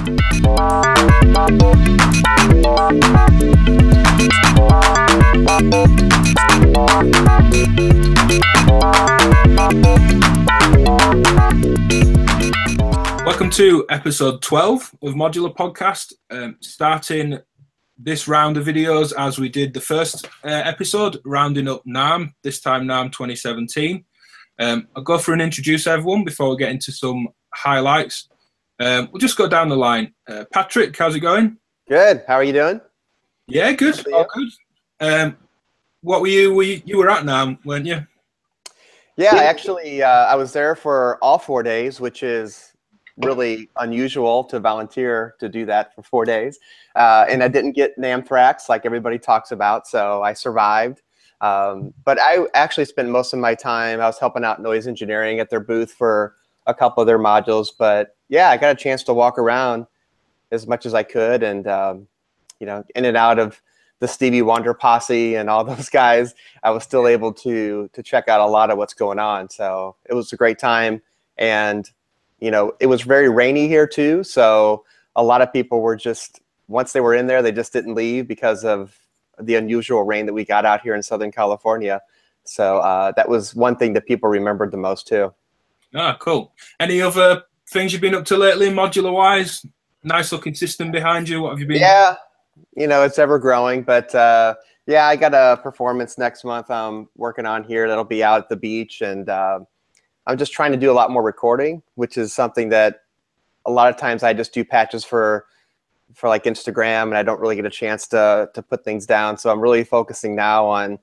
Welcome to episode 12 of Modular Podcast, starting this round of videos as we did the first episode, rounding up NAMM, this time NAMM 2017. I'll go through and introduce everyone before we get into some highlights. We'll just go down the line. Patrick, how's it going? Good. How are you doing? Yeah, good. All good. What were you? You were at NAMM, weren't you? Yeah, actually, I was there for all 4 days, which is really unusual to volunteer to do that for 4 days. And I didn't get NAMM thrax like everybody talks about, so I survived. But I actually spent most of my time, I was helping out noise engineering at their booth for a couple of their modules. But yeah, I got a chance to walk around as much as I could, and you know, in and out of the Stevie Wonder posse and all those guys, I was still able to check out a lot of what's going on. So it was a great time. And you know, it was very rainy here too, so a lot of people were just, once they were in there, they just didn't leave because of the unusual rain that we got out here in Southern California. So that was one thing that people remembered the most too. Ah, cool. Any other things you've been up to lately, modular-wise? Nice looking system behind you. What have you been? Yeah, you know, it's ever growing, but yeah, I got a performance next month I'm working on here that'll be out at the beach, and I'm just trying to do a lot more recording, which is something that a lot of times I just do patches for like Instagram, and I don't really get a chance to put things down. So I'm really focusing now on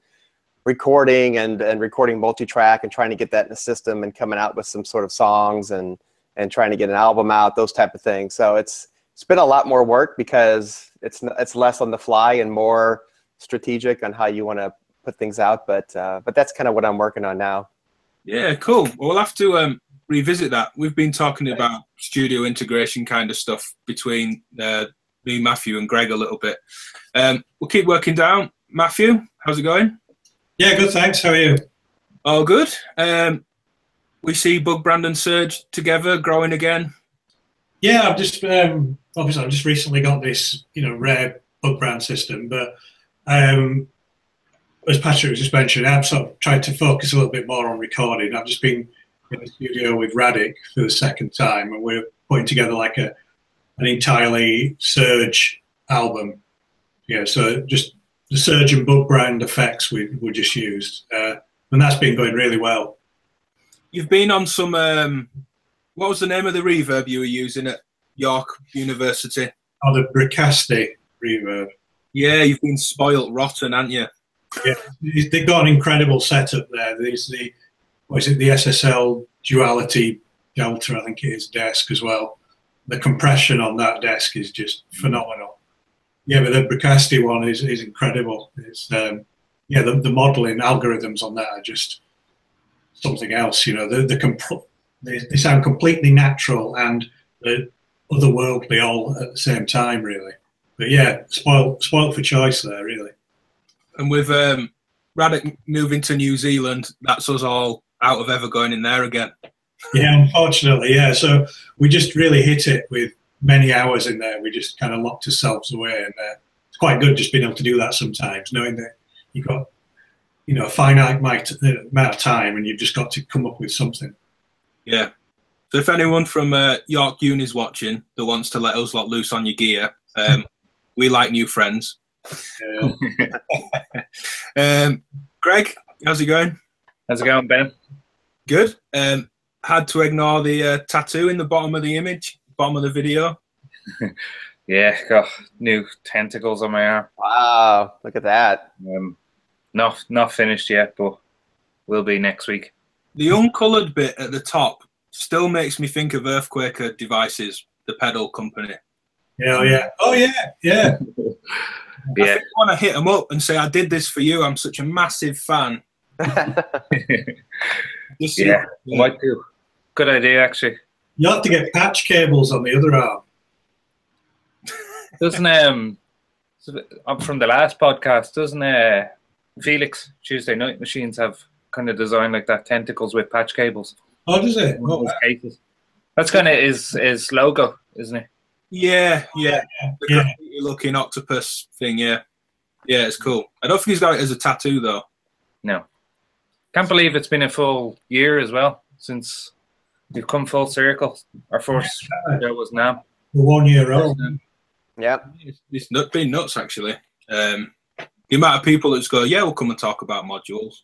recording and recording multi-track and trying to get that in the system and coming out with some sort of songs and trying to get an album out, those type of things. So it's been a lot more work because it's less on the fly and more strategic on how you want to put things out. But that's kind of what I'm working on now. Yeah, cool. Well, we'll have to revisit that. We've been talking about studio integration kind of stuff between me, Matthew, and Greg a little bit. We'll keep working down. Matthew, how's it going? Yeah, good, thanks. How are you? All good. We see Bug Brand and Surge together, growing again. Yeah, I've just obviously I've just recently got this, you know, rare Bug Brand system, but as Patrick was just mentioning, I've sort of tried to focus a little bit more on recording. I've just been in the studio with Radic for the second time, and we're putting together like an entirely Surge album. Yeah, so just the Surge and Bug Brand effects we just used, and that's been going really well. You've been on some, what was the name of the reverb you were using at York University? Oh, the Bricasti reverb. Yeah, you've been spoilt rotten, haven't you? Yeah, they've got an incredible setup there. There's the, what is it, the SSL Duality Delta, I think it is, desk as well. The compression on that desk is just phenomenal. Yeah, but the Bricasti one is incredible. It's yeah, the modeling algorithms on that are just something else. You know, they sound completely natural and otherworldly all at the same time, really. But yeah, spoiled for choice there, really. And with Radic moving to New Zealand, that's us all out of ever going in there again. Yeah, unfortunately, yeah. So we just really hit it with many hours in there. We just kind of locked ourselves away, and it's quite good just being able to do that sometimes, knowing that you've got, you know, a finite amount of time, and you've just got to come up with something. Yeah. So if anyone from York Uni is watching that wants to let us lot loose on your gear, we like new friends. Greg, how's it going? How's it going, Ben? Good. Had to ignore the tattoo in the bottom of the image, bottom of the video. Yeah, got new tentacles on my arm. Wow, look at that. Not finished yet, but will be next week. The uncoloured bit at the top still makes me think of Earthquaker Devices, the pedal company. Yeah, yeah. Oh, yeah, yeah. Yeah. I think I want to hit them up and say, I did this for you. I'm such a massive fan. Yeah, might do. Good idea, actually. You have to get patch cables on the other arm. Doesn't from the last podcast, doesn't Felix Tuesday Night Machines have kind of designed like that, tentacles with patch cables? Oh, does it? Oh, wow. That's kind of his logo, isn't it? Yeah, the Yeah. graffiti looking octopus thing. Yeah, it's cool. I don't think he's got it as a tattoo though. No. Can't believe it's been a full year as well since we've come full circle. Our first show was NAMM. 1 year old. Yep. It's been nuts actually. The amount of people that just go, yeah, we'll come and talk about modules.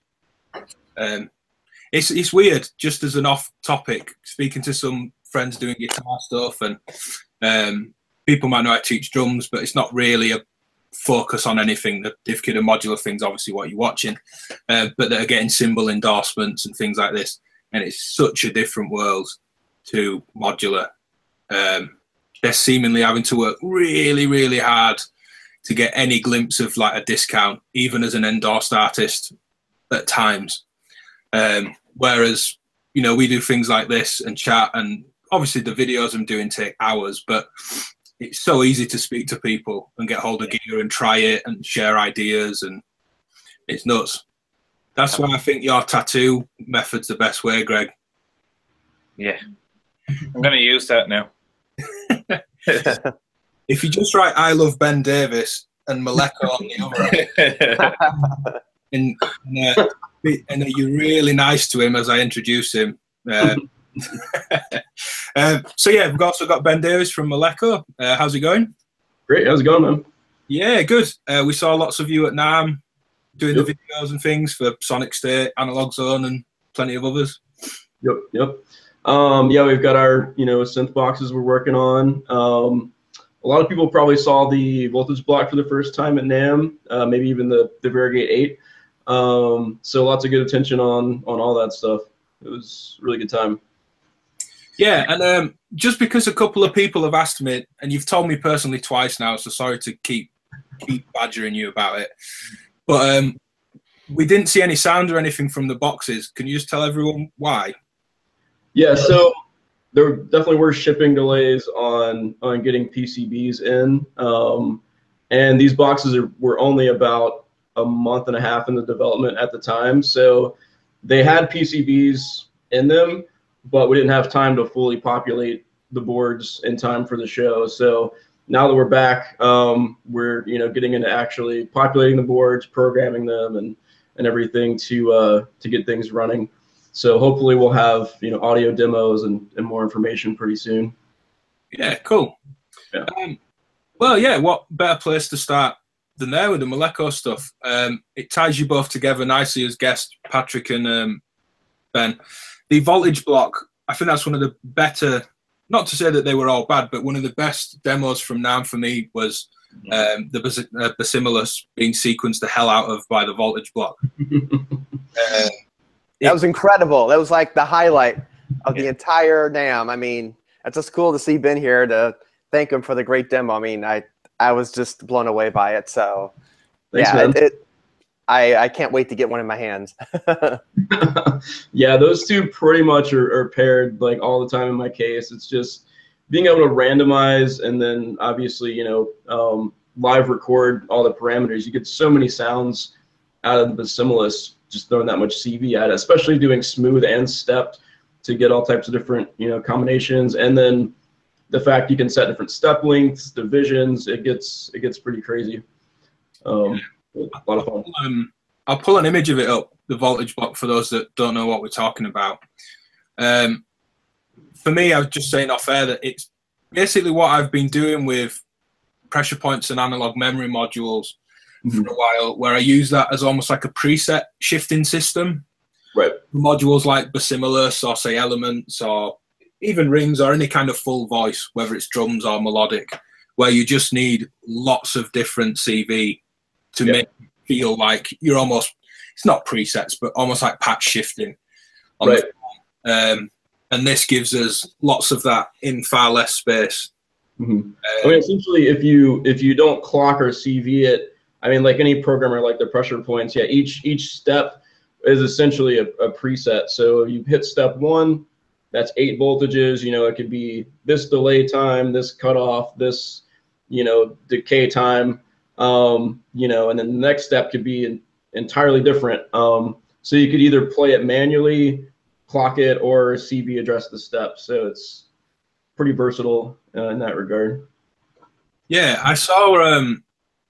It's weird. Just as an off topic, speaking to some friends doing guitar stuff, and people might know I teach drums, but it's not really a focus on anything. The DivKid and Modular thing's obviously what you're watching, but they're getting cymbal endorsements and things like this, and it's such a different world to Modular. They're seemingly having to work really, really hard to get any glimpse of like a discount, even as an endorsed artist at times. Whereas, you know, we do things like this and chat, and obviously the videos I'm doing take hours, but it's so easy to speak to people and get hold of gear and try it and share ideas, and it's nuts. That's why I think your tattoo method's the best way, Greg. Yeah. I'm going to use that now. If you just write "I love Ben Davis" and Maleko on the other, and you're really nice to him as I introduce him. So yeah, we've also got Ben Davis from Maleko. How's it going? Great. How's it going, man? Yeah, good. We saw lots of you at NAMM doing the videos and things for Sonic State, Analog Zone, and plenty of others. Yep. Yeah, we've got our synth boxes we're working on. A lot of people probably saw the voltage block for the first time at NAMM, maybe even the Varigate 8. So lots of good attention on all that stuff. It was a really good time. Yeah, and just because a couple of people have asked me, and you've told me personally twice now, so sorry to keep badgering you about it, but we didn't see any sound or anything from the boxes. Can you just tell everyone why? Yeah, so there definitely were shipping delays on getting PCBs in, and these boxes were only about a month and a half in the development at the time, so they had PCBs in them, but we didn't have time to fully populate the boards in time for the show. So now that we're back, we're getting into actually populating the boards, programming them, and everything to get things running. So hopefully we'll have audio demos and more information pretty soon. Yeah, cool. Yeah. Well, yeah, what better place to start than there with the Maleko stuff? It ties you both together nicely as guests, Patrick and Ben. The voltage block, I think that's one of the better, not to say that they were all bad, but one of the best demos from NAMM for me was the Basimilus being sequenced the hell out of by the voltage block. That was incredible. That was like the highlight of the entire NAMM. I mean, it's just cool to see Ben here to thank him for the great demo. I mean, I was just blown away by it. So, thanks, yeah, man. I can't wait to get one in my hands. Yeah, those two pretty much are paired like all the time in my case. It's just being able to randomize and then obviously, live record all the parameters. You get so many sounds out of the Basimilus just throwing that much CV at it, especially doing smooth and stepped to get all types of different, combinations. And then the fact you can set different step lengths, divisions, it gets pretty crazy. A lot of fun. I'll pull an image of it up, the voltage block, for those that don't know what we're talking about. For me, I was just saying off air that it's basically what I've been doing with pressure points and analog memory modules for a while, where I use that as almost like a preset shifting system. Right. Modules like Basimilus or say Elements or even Rings or any kind of full voice, whether it's drums or melodic, where you just need lots of different CV to make it feel like you're almost, it's not presets, but almost like patch shifting. Right. And this gives us lots of that in far less space. I mean, essentially, if you don't clock or CV it, I mean, like any programmer, like the pressure points, each step is essentially a preset. So you hit step 1, that's 8 voltages. It could be this delay time, this cutoff, this, decay time, and then the next step could be entirely different. So you could either play it manually, clock it, or CV address the steps. So it's pretty versatile in that regard. Yeah, I saw.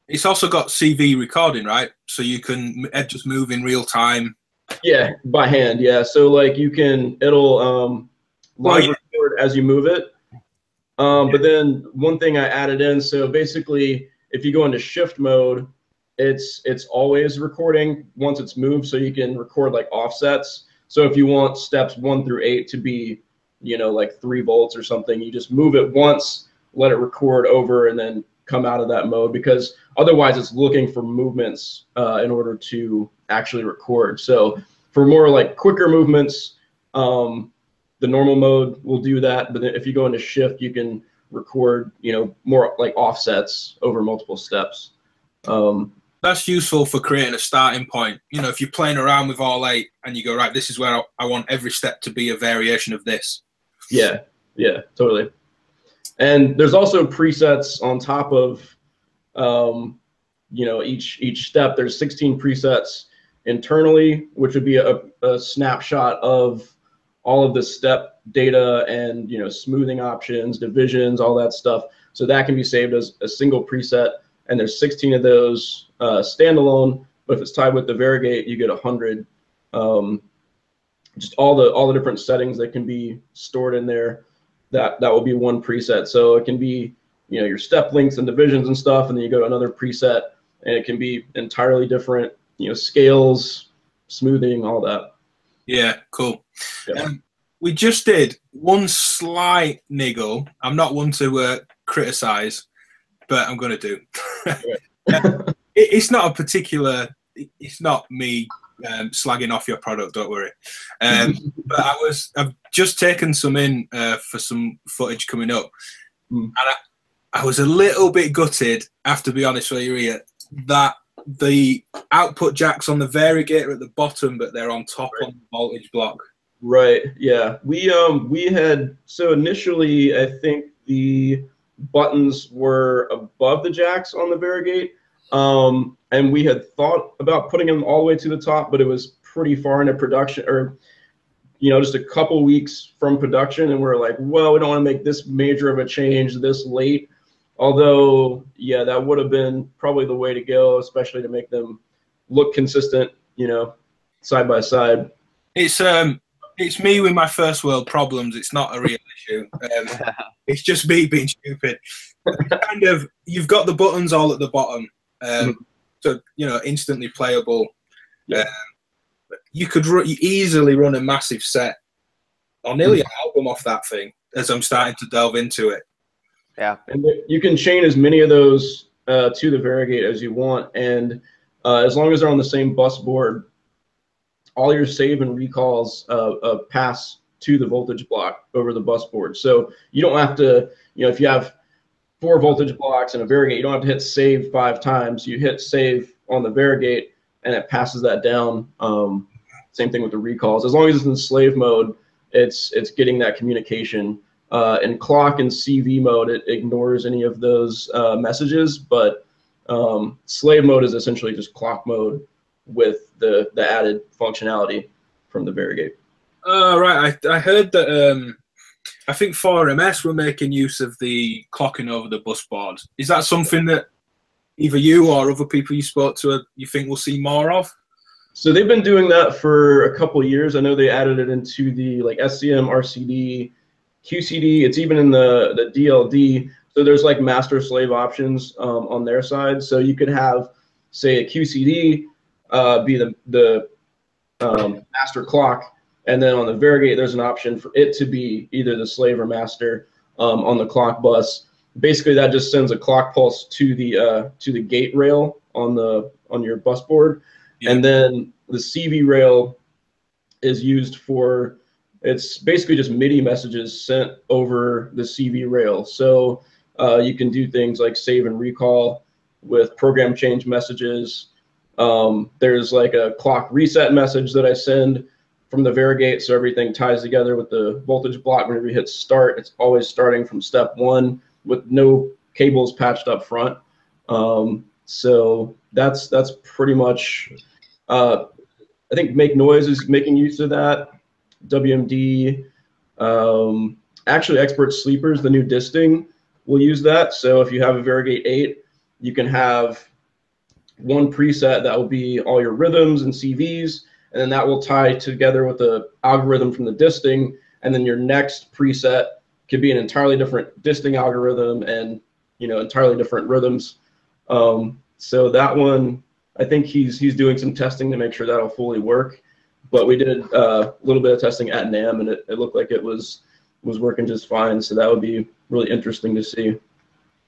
It's also got CV recording, right? So you can just move in real time. Yeah, by hand. Yeah, so like it'll live record as you move it. But then one thing I added in, so basically, if you go into shift mode, it's always recording once it's moved, so you can record like offsets. So if you want steps 1 through 8 to be, like 3 volts or something, you just move it once, let it record over, and then come out of that mode, because otherwise it's looking for movements in order to actually record. So for more like quicker movements, the normal mode will do that, but if you go into shift, you can record, more like offsets over multiple steps. That's useful for creating a starting point. If you're playing around with all 8 and you go, right, this is where I want every step to be a variation of this. Yeah, totally. And there's also presets on top of, each step. There's 16 presets internally, which would be a snapshot of all of the step data and smoothing options, divisions, all that stuff. So that can be saved as a single preset, and there's 16 of those standalone. But if it's tied with the Varigate, you get 100. Just all the different settings that can be stored in there. That will be one preset. So it can be your step lengths and divisions and stuff, and then you go to another preset, and it can be entirely different. Scales, smoothing, all that. Yeah, cool. Yeah. We just did one slight niggle. I'm not one to criticize, but I'm going to do. It's not a particular. It's not me slagging off your product. Don't worry. But I've just taken some in for some footage coming up, and I was a little bit gutted. I have to be honest with you here, that the output jacks on the Variegator at the bottom, but they're on top on the voltage block. Right. Yeah. We had, so initially I think the buttons were above the jacks on the Varigate, and we had thought about putting them all the way to the top, but it was pretty far into production, or just a couple weeks from production, and we're like, well, we don't want to make this major of a change this late. Although, yeah, that would have been probably the way to go, especially to make them look consistent, side by side. It's me with my first world problems. It's not a real issue. It's just me being stupid. Kind of, you've got the buttons all at the bottom, so instantly playable. Yeah. You could easily run a massive set, or nearly an album off that thing. As I'm starting to delve into it. Yeah, and you can chain as many of those to the Varigate as you want, and as long as they're on the same bus board, all your save and recalls pass to the voltage block over the bus board. So you don't have to, if you have 4 voltage blocks in a Varigate, you don't have to hit save 5 times. You hit save on the Varigate, and it passes that down. Same thing with the recalls. As long as it's in slave mode, it's getting that communication. In clock and CV mode, it ignores any of those messages, but slave mode is essentially just clock mode with the added functionality from the Varigate. Right. I heard that I think 4MS were making use of the clocking over the bus board. Is that something that either you or other people you spoke to you think we'll see more of? So they've been doing that for a couple of years. I know they added it into the SCM, RCD, QCD. It's even in the DLD. So there's like master slave options on their side. So you could have, say, a QCD be the master clock, and then on the Varigate there's an option for it to be either the slave or master on the clock bus. Basically, that just sends a clock pulse to the gate rail on your bus board, and then the CV rail is used for, it's basically just MIDI messages sent over the CV rail. So you can do things like save and recall with program change messages. There's like a clock reset message that I send from the Varigate, so everything ties together with the voltage block. Whenever you hit start, it's always starting from step 1 with no cables patched up front. So that's pretty much, I think Make Noise is making use of that. WMD, actually Expert Sleepers, the new disting, will use that. So if you have a Varigate 8, you can have one preset that will be all your rhythms and CVs, and then that will tie together with the algorithm from the disting, and then your next preset could be an entirely different disting algorithm and, you know, entirely different rhythms. So that one, I think he's doing some testing to make sure that'll fully work. But we did a little bit of testing at NAMM, and it looked like it was working just fine. So that would be really interesting to see.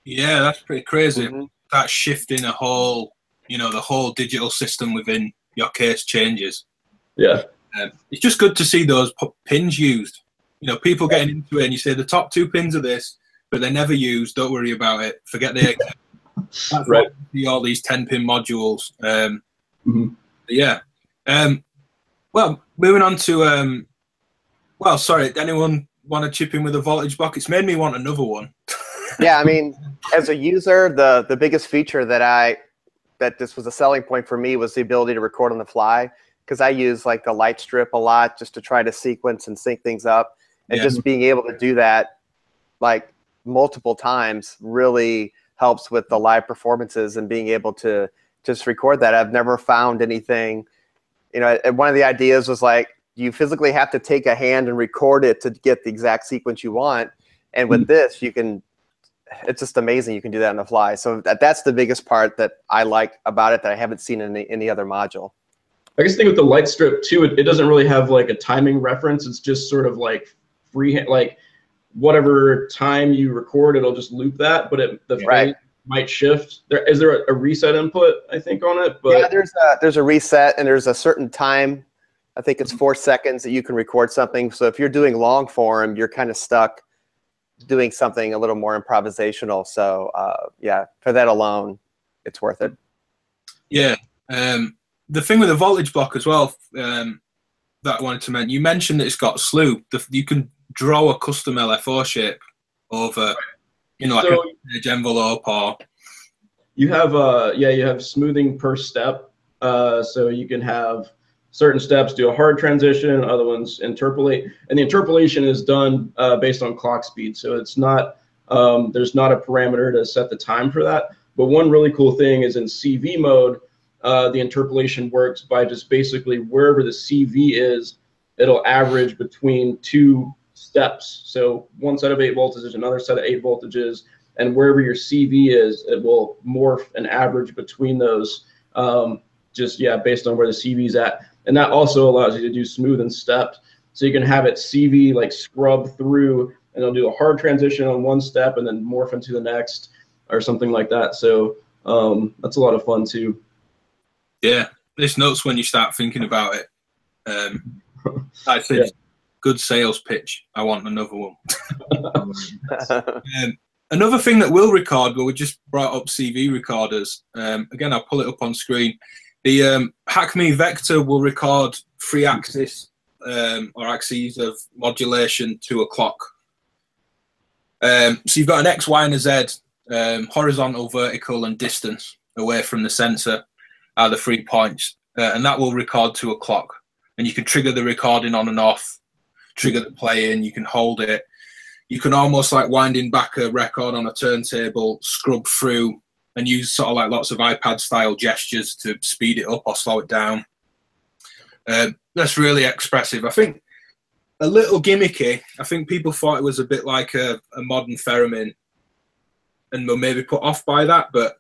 Yeah, that's pretty crazy. Mhm. That's shifting a whole, you know, the whole digital system within your case changes. Yeah. It's just good to see those pins used. You know, people getting into it, and you say the top 2 pins are this, but they're never used. Don't worry about it. Forget the That's Right. why we see all these 10-pin modules. Mhm. Yeah. Well, moving on to well, sorry, anyone want to chip in with a voltage block? It's made me want another one. Yeah, I mean, as a user, the biggest feature that this was a selling point for me was the ability to record on the fly, because I use like the light strip a lot just to try to sequence and sync things up, and Yeah. just being able to do that like multiple times really helps with the live performances and being able to just record that. I've never found anything, you know, and one of the ideas was like, you physically have to take a hand and record it to get the exact sequence you want. And with this, you can, it's just amazing. You can do that on the fly. So that's the biggest part that I like about it that I haven't seen in any other module. I guess the thing with the light strip too, it doesn't really have like a timing reference. It's just sort of like freehand, like whatever time you record, it'll just loop that, but the phase might shift. Is there a reset input, I think, on it? But yeah, there's a reset, and there's a certain time. I think it's 4 seconds that you can record something. So if you're doing long form, you're kind of stuck doing something a little more improvisational. So yeah, for that alone, it's worth it. Yeah. The thing with the voltage block as well, that I wanted to mention, you mentioned that it's got slew. You can draw a custom LFO shape over, you know, like so an edge envelope, or you have you have smoothing per step. So you can have certain steps do a hard transition, other ones interpolate, and the interpolation is done based on clock speed. So it's not there's not a parameter to set the time for that. But one really cool thing is in CV mode, the interpolation works by just basically wherever the CV is, it'll average between 2 steps. So one set of 8 voltages, another set of 8 voltages, and wherever your CV is, it will morph and average between those, based on where the CV is at. And that also allows you to do smooth and stepped. So you can have it CV like scrub through, and it'll do a hard transition on one step and then morph into the next or something like that. So that's a lot of fun too. yeah, it's nuts when you start thinking about it. I think good sales pitch. I want another one. Another thing that will record, but we just brought up CV recorders. Again, I'll pull it up on screen. The HackMe Vector will record 3-axis or axes of modulation to a clock. So you've got an X, Y, and a Z, horizontal, vertical, and distance away from the sensor are the 3 points. And that will record to a clock. And you can trigger the recording on and off, trigger the play in, you can hold it. You can almost like winding back a record on a turntable, scrub through, and use sort of like lots of iPad style gestures to speed it up or slow it down. That's really expressive. I think a little gimmicky. I think people thought it was a bit like a modern theremin and were maybe put off by that. But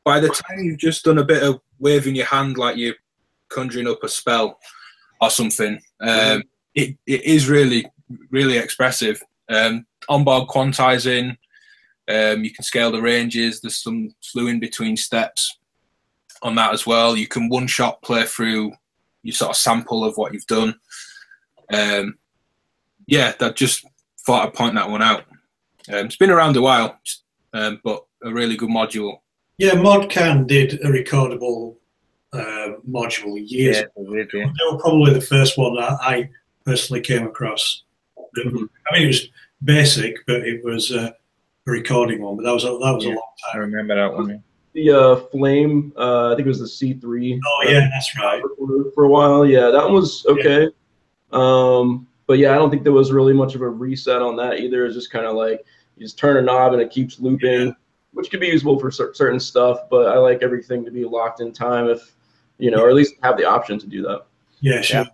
by the time you've just done a bit of waving your hand like you're conjuring up a spell or something, it is really, really expressive. Onboard quantizing, you can scale the ranges. There's some slewing between steps on that as well. You can one-shot play through your sort of sample of what you've done. Yeah, that just thought I'd point that one out. It's been around a while, but a really good module. Yeah, ModCan did a recordable module years ago. They were probably the first one that I personally came across. I mean, it was basic, but it was a recording one. But that was a long time. I remember that one. The Flame, I think it was the C3. Oh yeah, that's right. For a while, yeah, that one was okay. Yeah. But yeah, I don't think there was really much of a reset on that either. It's just kind of like You just turn a knob and it keeps looping, which could be usable for certain stuff. But I like everything to be locked in time, if you know, or at least have the option to do that. Yeah, sure.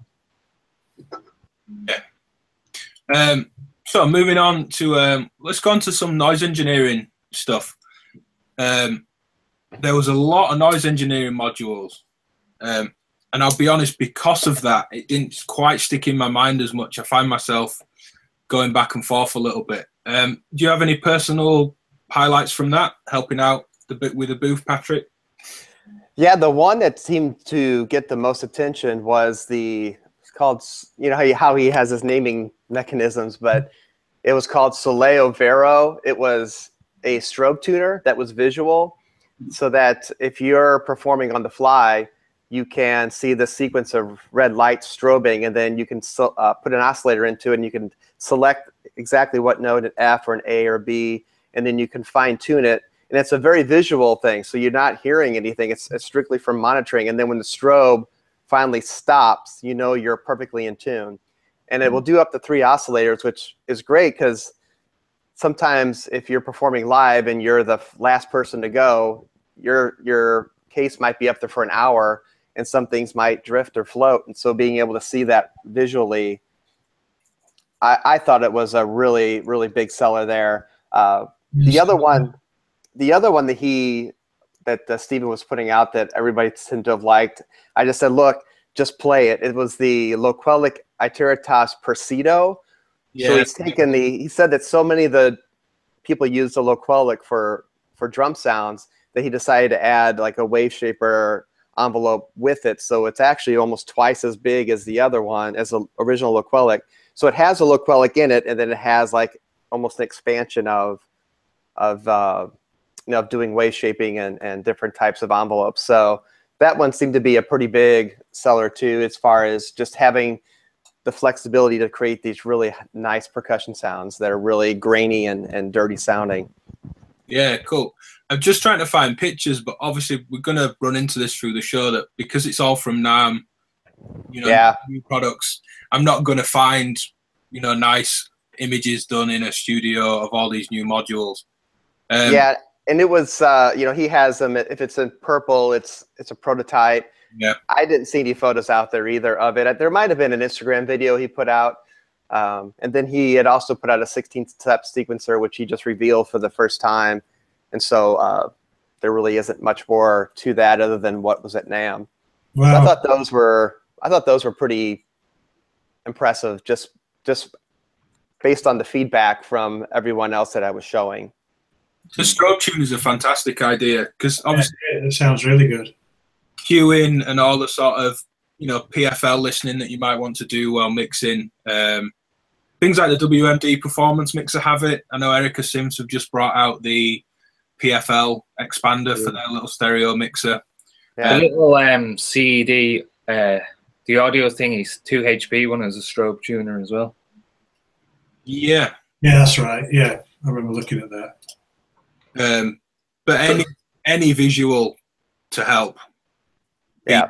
Yeah. So moving on to let's go on to some noise engineering stuff. There was a lot of noise engineering modules, and I'll be honest, because of that, it didn't quite stick in my mind as much. I find myself going back and forth a little bit. Do you have any personal highlights from that, helping out the bit with the booth, Patrick? Yeah, the one that seemed to get the most attention was it's called, you know, how he has his naming mechanisms, but it was called Soleo Vero. It was a strobe tuner that was visual, so that if you're performing on the fly, you can see the sequence of red lights strobing, and then you can put an oscillator into it, and you can select exactly what note, an F or an A or B, and then you can fine tune it. And it's a very visual thing, so you're not hearing anything. It's strictly for monitoring. And then when the strobe finally stops, you know you're perfectly in tune. And it will do up to 3 oscillators, which is great because sometimes if you're performing live and you're the last person to go, your case might be up there for an hour, and some things might drift or float. And so being able to see that visually, I thought it was a really, really big seller there. The other one that Stephen was putting out that everybody seemed to have liked, I just said, look, just play it. It was the Loquelic Iteratas Percedo. Yeah. So he's taken he said that so many of the people use the Loquelic for drum sounds that he decided to add like a wave shaper envelope with it. So it's actually almost twice as big as the other one, as the original Loquelic. So it has a Loquelic in it, and then it has like almost an expansion of doing wave shaping and different types of envelopes. So that one seemed to be a pretty big seller too, as far as just having the flexibility to create these really nice percussion sounds that are really grainy and dirty sounding. Yeah, cool. I'm just trying to find pictures, but obviously we're going to run into this through the show, that because it's all from NAMM, new products, I'm not going to find, nice images done in a studio of all these new modules. Yeah, and it was, he has them. If it's in purple, it's a prototype. Yeah. I didn't see any photos out there either of it. There might have been an Instagram video he put out. And then he had also put out a 16-step sequencer, which he just revealed for the first time. And so there really isn't much more to that other than what was at NAMM. Wow. So I thought those were pretty impressive, just based on the feedback from everyone else that I was showing. The strobe tune is a fantastic idea, because obviously it sounds really good. Cueing and all the sort of PFL listening that you might want to do while mixing. Things like the WMD performance mixer have it. I know Erica Sims have just brought out the PFL expander for their little stereo mixer. Yeah. The little CD, the audio thingy's 2HB one is a strobe tuner as well. Yeah. Yeah, that's right. Yeah, I remember looking at that. But any visual to help. Yeah.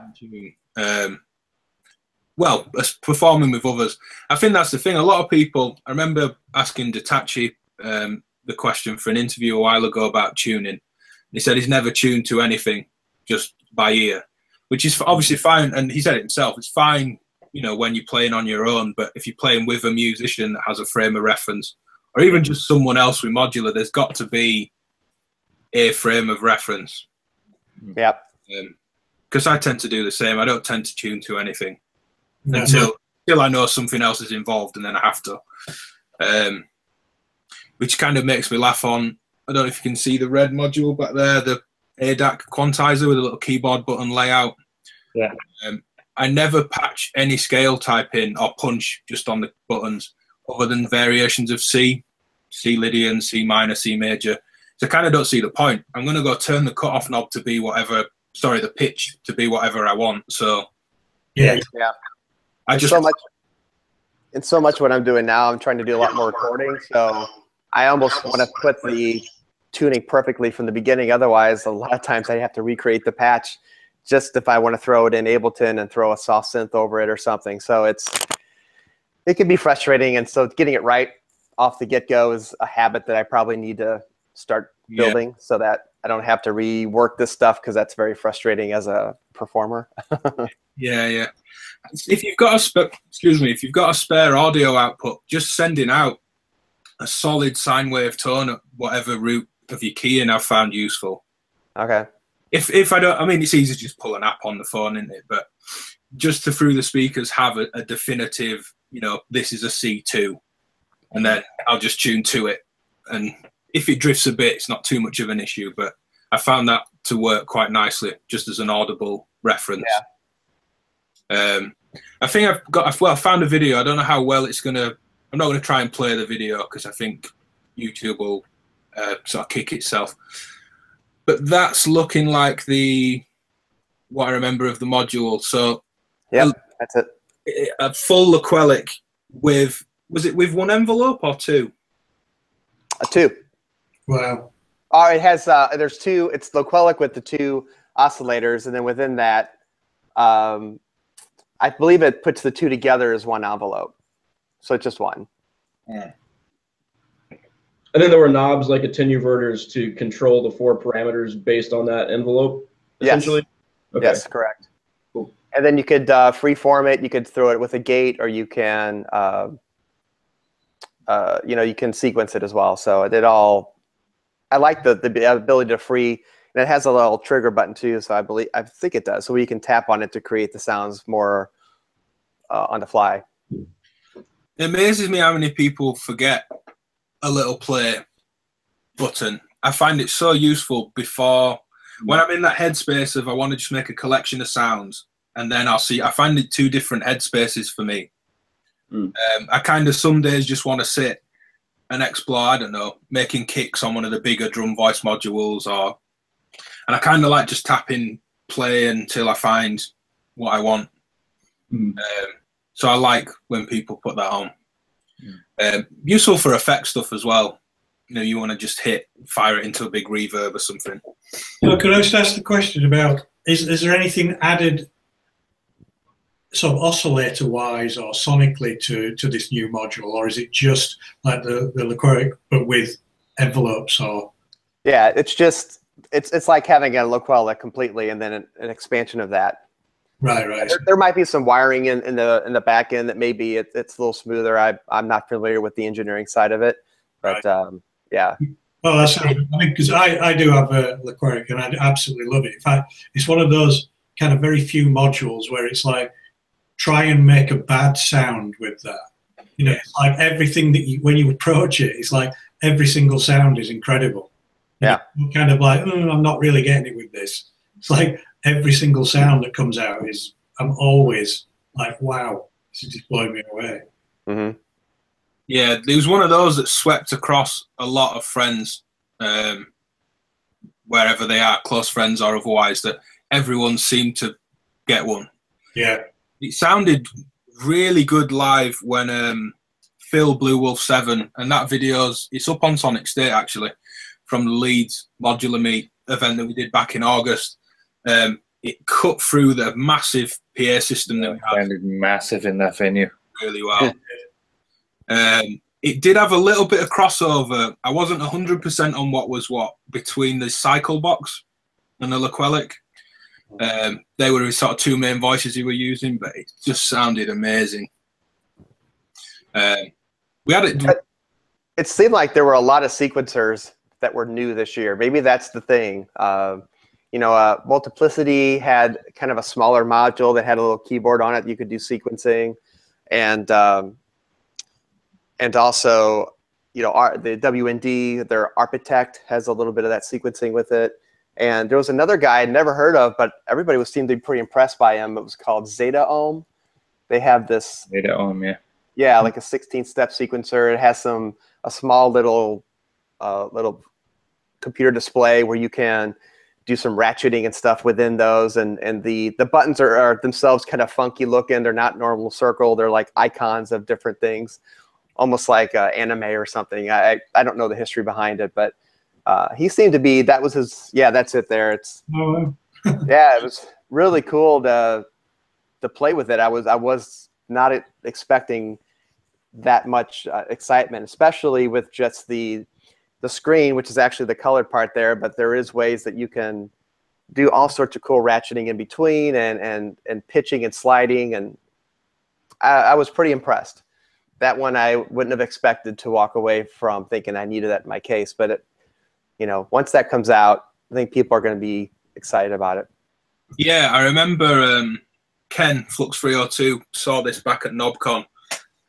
Well, performing with others. I think that's the thing. A lot of people, I remember asking Detachi the question for an interview a while ago about tuning. He said he's never tuned to anything, just by ear, which is obviously fine. And he said it himself, it's fine, when you're playing on your own. But if you're playing with a musician that has a frame of reference, or even just someone else with Modular, there's got to be a frame of reference. Yeah. Because I tend to do the same. I don't tend to tune to anything No. until I know something else is involved, and then I have to. Which kind of makes me laugh on, I don't know if you can see the red module back there, the ADAC quantizer with a little keyboard button layout. Yeah. I never patch any scale type in or punch just on the buttons other than variations of C Lydian, C minor, C major. So I kind of don't see the point. I'm going to go turn the cutoff knob to be whatever, the pitch to be whatever I want. So Yeah. So much what I'm doing now, I'm trying to do a lot more recording. So I almost want to put the tuning perfectly from the beginning. Otherwise, a lot of times I have to recreate the patch just if I want to throw it in Ableton and throw a soft synth over it or something. So it can be frustrating. And so getting it right off the get-go is a habit that I probably need to start building so that I don't have to rework this stuff, because that's very frustrating as a performer. Yeah. If you've got if you've got a spare audio output, just sending out a solid sine wave tone at whatever root of your keying I've found useful. Okay. If I don't, I mean, it's easy to just pull an app on the phone, isn't it? But just to through the speakers have a definitive, this is a C2, and then I'll just tune to it. And if it drifts a bit, it's not too much of an issue. But I found that to work quite nicely, just as an audible reference. Yeah. I think I found a video. I don't know how well it's gonna. I'm not gonna try and play the video because I think YouTube will sort of kick itself. But that's looking like what I remember of the module. So yeah, that's it. A full Laquelic was it with one envelope or two? Two. Wow. Oh, it has. There's two. It's Laquelic with the two oscillators, and then within that, I believe it puts the two together as one envelope. So it's just one. Yeah. And then there were knobs like attenuverters to control the 4 parameters based on that envelope, essentially? Yes, okay. Yes, correct. Cool. And then you could freeform it. You could throw it with a gate, or you can, you can sequence it as well. So it all, I like the ability to free, and it has a little trigger button too. So I think it does. So you can tap on it to create the sounds more on the fly. It amazes me how many people forget a little play button. I find it so useful when I'm in that headspace of I want to just make a collection of sounds, and then I find it 2 different headspaces for me. I kind of some days just want to sit and explore, I don't know, making kicks on one of the bigger drum voice modules, and I kind of like just tapping play until I find what I want. So I like when people put that on. Useful for effect stuff as well. You want to just fire it into a big reverb or something. Could I just ask the question about, is there anything added sort of oscillator-wise or sonically to this new module, or is it just like the Laquelic but with envelopes? Or yeah, it's like having a Laquelic completely, and then an expansion of that. Right. There might be some wiring in the back end that maybe it's a little smoother. I'm not familiar with the engineering side of it, but yeah. Well, that's, I mean, because I do have a Laquelic and I absolutely love it. In fact, it's one of those kind of very few modules where it's like, try and make a bad sound with that. It's like everything that when you approach it, it's like every single sound is incredible. Yeah. You're kind of like, I'm not really getting it with this. It's like every single sound that comes out I'm always like, wow, this is just blowing me away. Mm-hmm. Yeah, there was one of those that swept across a lot of friends, wherever they are, close friends or otherwise, that everyone seemed to get one. Yeah. It sounded really good live when Phil Blue Wolf 7, and that it's up on Sonic State actually, from the Leeds Modular Meet event that we did back in August. It cut through the massive PA system that we had. It sounded massive in that venue. Really well. It did have a little bit of crossover. I wasn't 100% on what was what between the Cycle Box and the Laquelic. They were his sort of 2 main voices he were using, but it just sounded amazing. We had it. It seemed like there were a lot of sequencers that were new this year. Maybe that's the thing. Multiplicity had kind of a smaller module that had a little keyboard on it. You could do sequencing, and also, the WND, their Architect has a little bit of that sequencing with it. And there was another guy I'd never heard of, but everybody seemed to be pretty impressed by him. It was called Zeta Ohm. They have this. Zeta Ohm, yeah. Yeah, like a 16-step sequencer. It has a small little computer display where you can do some ratcheting and stuff within those. And the buttons are themselves kind of funky looking. They're not normal circle. They're like icons of different things, almost like anime or something. I don't know the history behind it, but he seemed to be, that was his, yeah, that's it there. It's, yeah, it was really cool to play with it. I was not expecting that much excitement, especially with just the screen, which is actually the colored part there. But there is ways that you can do all sorts of cool ratcheting in between and pitching and sliding, and I was pretty impressed. That one I wouldn't have expected to walk away from thinking I needed that in my case, but it, you know, once that comes out, I think people are going to be excited about it. Yeah, I remember Ken Flux 302 saw this back at NobCon,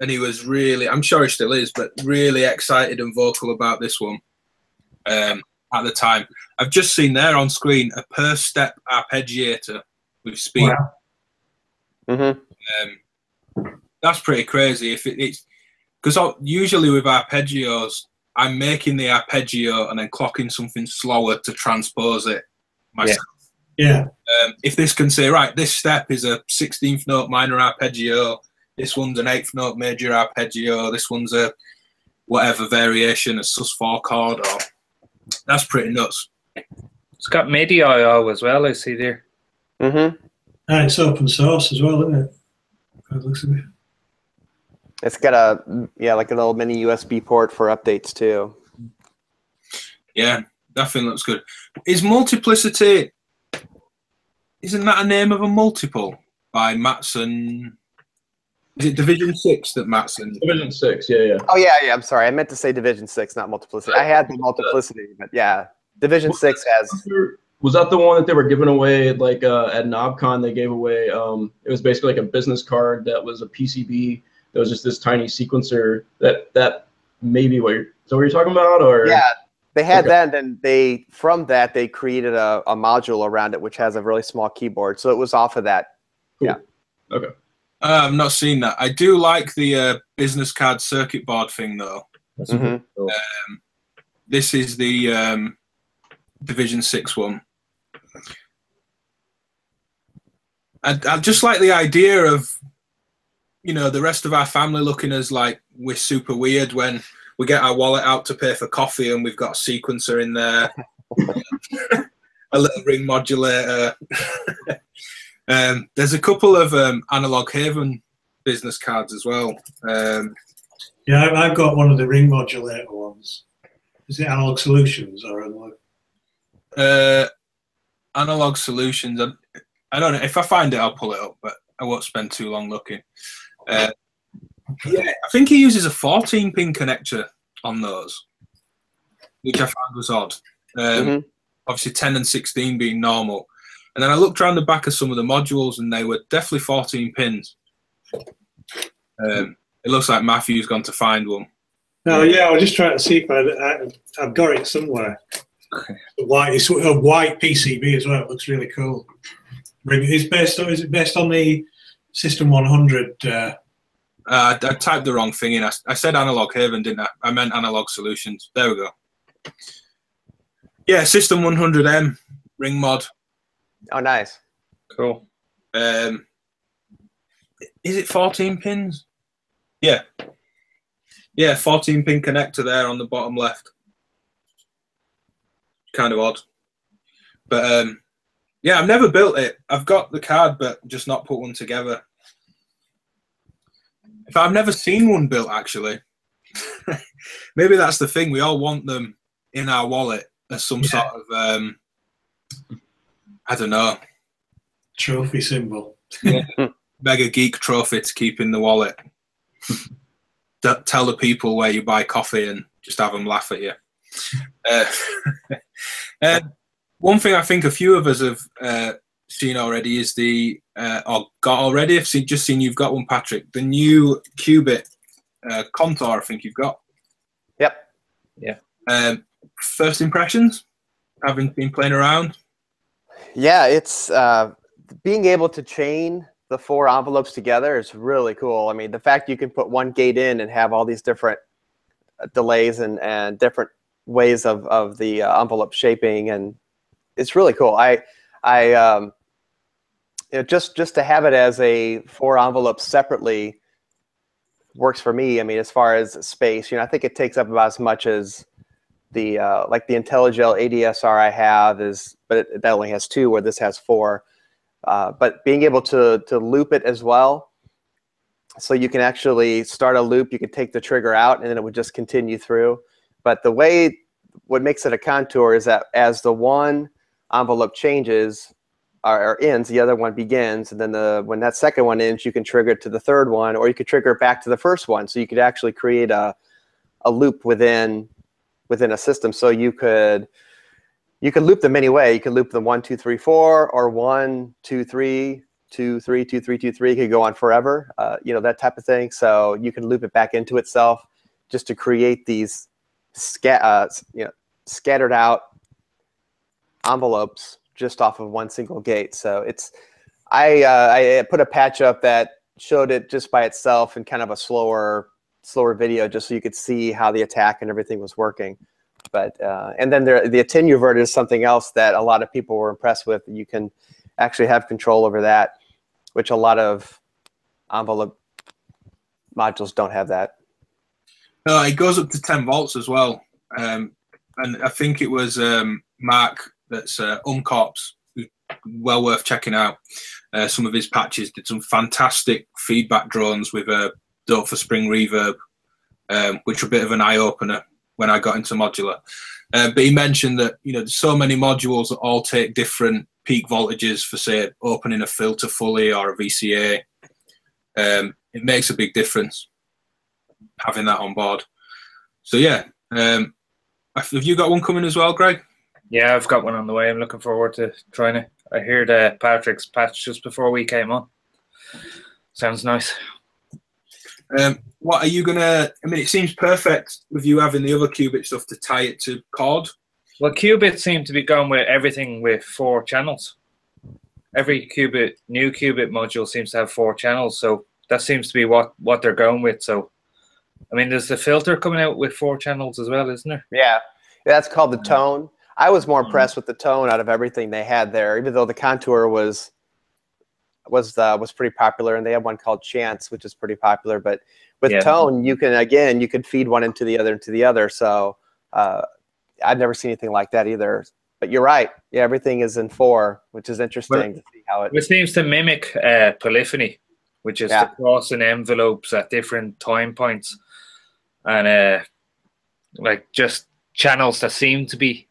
and he was really, I'm sure he still is, but really excited and vocal about this one at the time. I've just seen there on screen a per step arpeggiator with speed. Wow. Mm-hmm. That's pretty crazy. If it's because usually with arpeggios, I'm making the arpeggio and then clocking something slower to transpose it myself. Yeah. If this can say, right, this step is a 16th note minor arpeggio, this one's an 8th note major arpeggio, this one's a whatever variation, a sus4 chord, or that's pretty nuts. It's got MIDI I/O as well, I see there. Mm-hmm. And it's open source as well, isn't it? It looks like it. It's got a, yeah, like a little mini USB port for updates too. Yeah, that thing looks good. Is Multiplicity, isn't that a name of a multiple by Matson? Is it Division 6 that Matson? Division 6, yeah. Oh yeah, yeah. I'm sorry, I meant to say Division 6, not Multiplicity. I had the Multiplicity, but yeah, Division 6 has. Was that the one that they were giving away, like at NobCon? They gave away. It was basically like a business card that was a PCB. That was just this tiny sequencer. That maybe what you're, so what you're talking about, or Yeah, they had that, and then from that they created a module around it, which has a really small keyboard. So it was off of that. Cool. Yeah. Okay. I've not seen that. I do like the business card circuit board thing though. Mm-hmm. Cool. This is the Division 6 one. I just like the idea of, you know, the rest of our family looking as like we're super weird when we get our wallet out to pay for coffee and we've got a sequencer in there, a little ring modulator. There's a couple of Analog Haven business cards as well. Yeah, I've got one of the ring modulator ones. Is it Analog Solutions or Analog? Analog Solutions. I don't know. If I find it, I'll pull it up, but I won't spend too long looking. Yeah, I think he uses a 14-pin connector on those, which I found was odd. Obviously, 10 and 16 being normal. And then I looked around the back of some of the modules, and they were definitely 14 pins. It looks like Matthew's gone to find one. No, yeah, I was just trying to see if I've got it somewhere. It's a white PCB as well. It looks really cool. Is it based on the System 100? I typed the wrong thing in. I said Analog Haven, didn't I? I meant Analog Solutions. There we go. Yeah, System 100M ring mod. Oh, nice. Cool. Is it 14 pins? Yeah. Yeah, 14-pin connector there on the bottom left. Kind of odd. But yeah, I've never built it. I've got the card, but just not put one together. If I've never seen one built, actually. Maybe that's the thing. We all want them in our wallet as some sort of, I don't know. Trophy symbol. Yeah. Mega geek trophy to keep in the wallet. Tell the people where you buy coffee and just have them laugh at you. One thing I think a few of us have seen already is or got already. I've just seen you've got one, Patrick. The new Qubit Contour, I think you've got. Yep. Yeah. First impressions, having been playing around. Yeah, it's being able to chain the 4 envelopes together is really cool. I mean, the fact you can put one gate in and have all these different delays and different ways of the envelope shaping, and it's really cool. You know, just to have it as a 4 envelopes separately works for me. I mean, as far as space, you know, I think it takes up about as much as the like the IntelliGel ADSR I have is, but that only has 2, where this has 4. But being able to loop it as well, So you can actually start a loop. You can take the trigger out, and then it would just continue through. But what makes it a contour is that as the one envelope changes or ends, the other one begins, and then when that second one ends, you can trigger it to the third one, or you could trigger it back to the first one. So you could actually create a loop within a system. So you could loop them any way. You could loop them 1, 2, 3, 4, or 1, 2, 3, 2, 3, 2, 3, 2, 3. It could go on forever. That type of thing. So you can loop it back into itself just to create these scattered out envelopes just off of one single gate. So I put a patch up that showed it just by itself in kind of a slower video, just so you could see how the attack and everything was working. But and then the attenuvert is something else that a lot of people were impressed with. You can actually have control over that, which a lot of envelope modules don't have that. No, it goes up to 10 volts as well. And I think it was Mark that's Umcorps, well worth checking out. Some of his patches did some fantastic feedback drones with Dope Spring Reverb, which were a bit of an eye-opener when I got into modular. But he mentioned that there's so many modules that all take different peak voltages for, say, opening a filter fully or a VCA. It makes a big difference having that on board. So yeah, have you got one coming as well, Greg? Yeah, I've got one on the way. I'm looking forward to trying it. I heard Patrick's patch just before we came on. Sounds nice. What are you gonna? I mean, it seems perfect with you having the other qubit stuff to tie it to Chord. Well, qubits seem to be going with everything with 4 channels. Every new qubit module seems to have 4 channels, so that seems to be what they're going with. So, I mean, there's the filter coming out with 4 channels as well, isn't there? Yeah, that's called the tone. I was more impressed with the tone out of everything they had there, even though the contour was pretty popular, and they have one called Chance, which is pretty popular. But with tone, you could feed one into the other. So I've never seen anything like that either. But you're right. Yeah, everything is in 4, which is interesting to see how it. It seems to mimic polyphony, which is the crossing envelopes at different time points, and like just channels that seem to be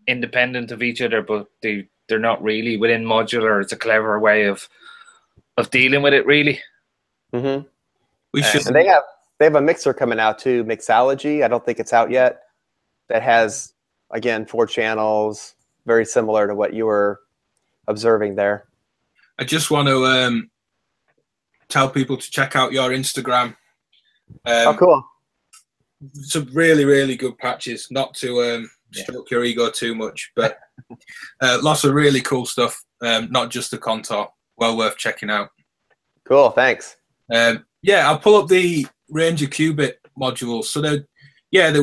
independent of each other, but they're not really within modular. It's a clever way of dealing with it, really. Mm-hmm. And they have a mixer coming out too, Mixology. I don't think it's out yet. That has, again, 4 channels, very similar to what you were observing there. I just want to tell people to check out your Instagram. Oh, cool. Some really, really good patches. Not to stroke your ego too much, but lots of really cool stuff. Not just the contour. Well worth checking out. Cool, thanks. Yeah, I'll pull up the Ranger qubit modules. So there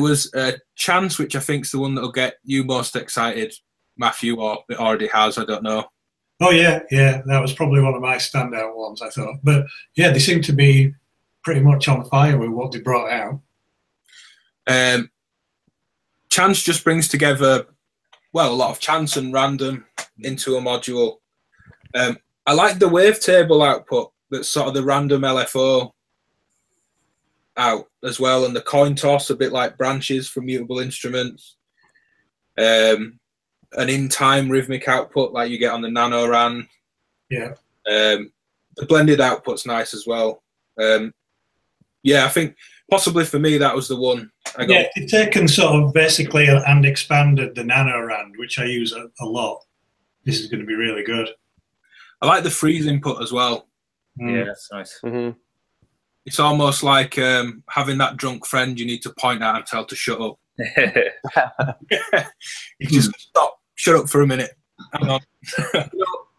was Chance, which I think is the one that'll get you most excited, Matthew, or it already has. I don't know. Oh yeah, that was probably one of my standout ones, I thought. But yeah, they seem to be pretty much on fire with what they brought out. Chance just brings together, well, a lot of chance and random into a module. I like the wavetable output that's sort of the random LFO out as well, and the coin toss, a bit like branches from Mutable Instruments. An in-time rhythmic output like you get on the Nano RAN. Yeah. The blended output's nice as well. Yeah, I think possibly for me that was the one. Yeah, they've taken sort of basically and expanded the Nano RAN, which I use a lot. This is going to be really good. I like the freeze input as well. Yeah, that's nice. Mm-hmm. It's almost like having that drunk friend you need to point at and tell to shut up. You just stop, shut up for a minute. Hang on.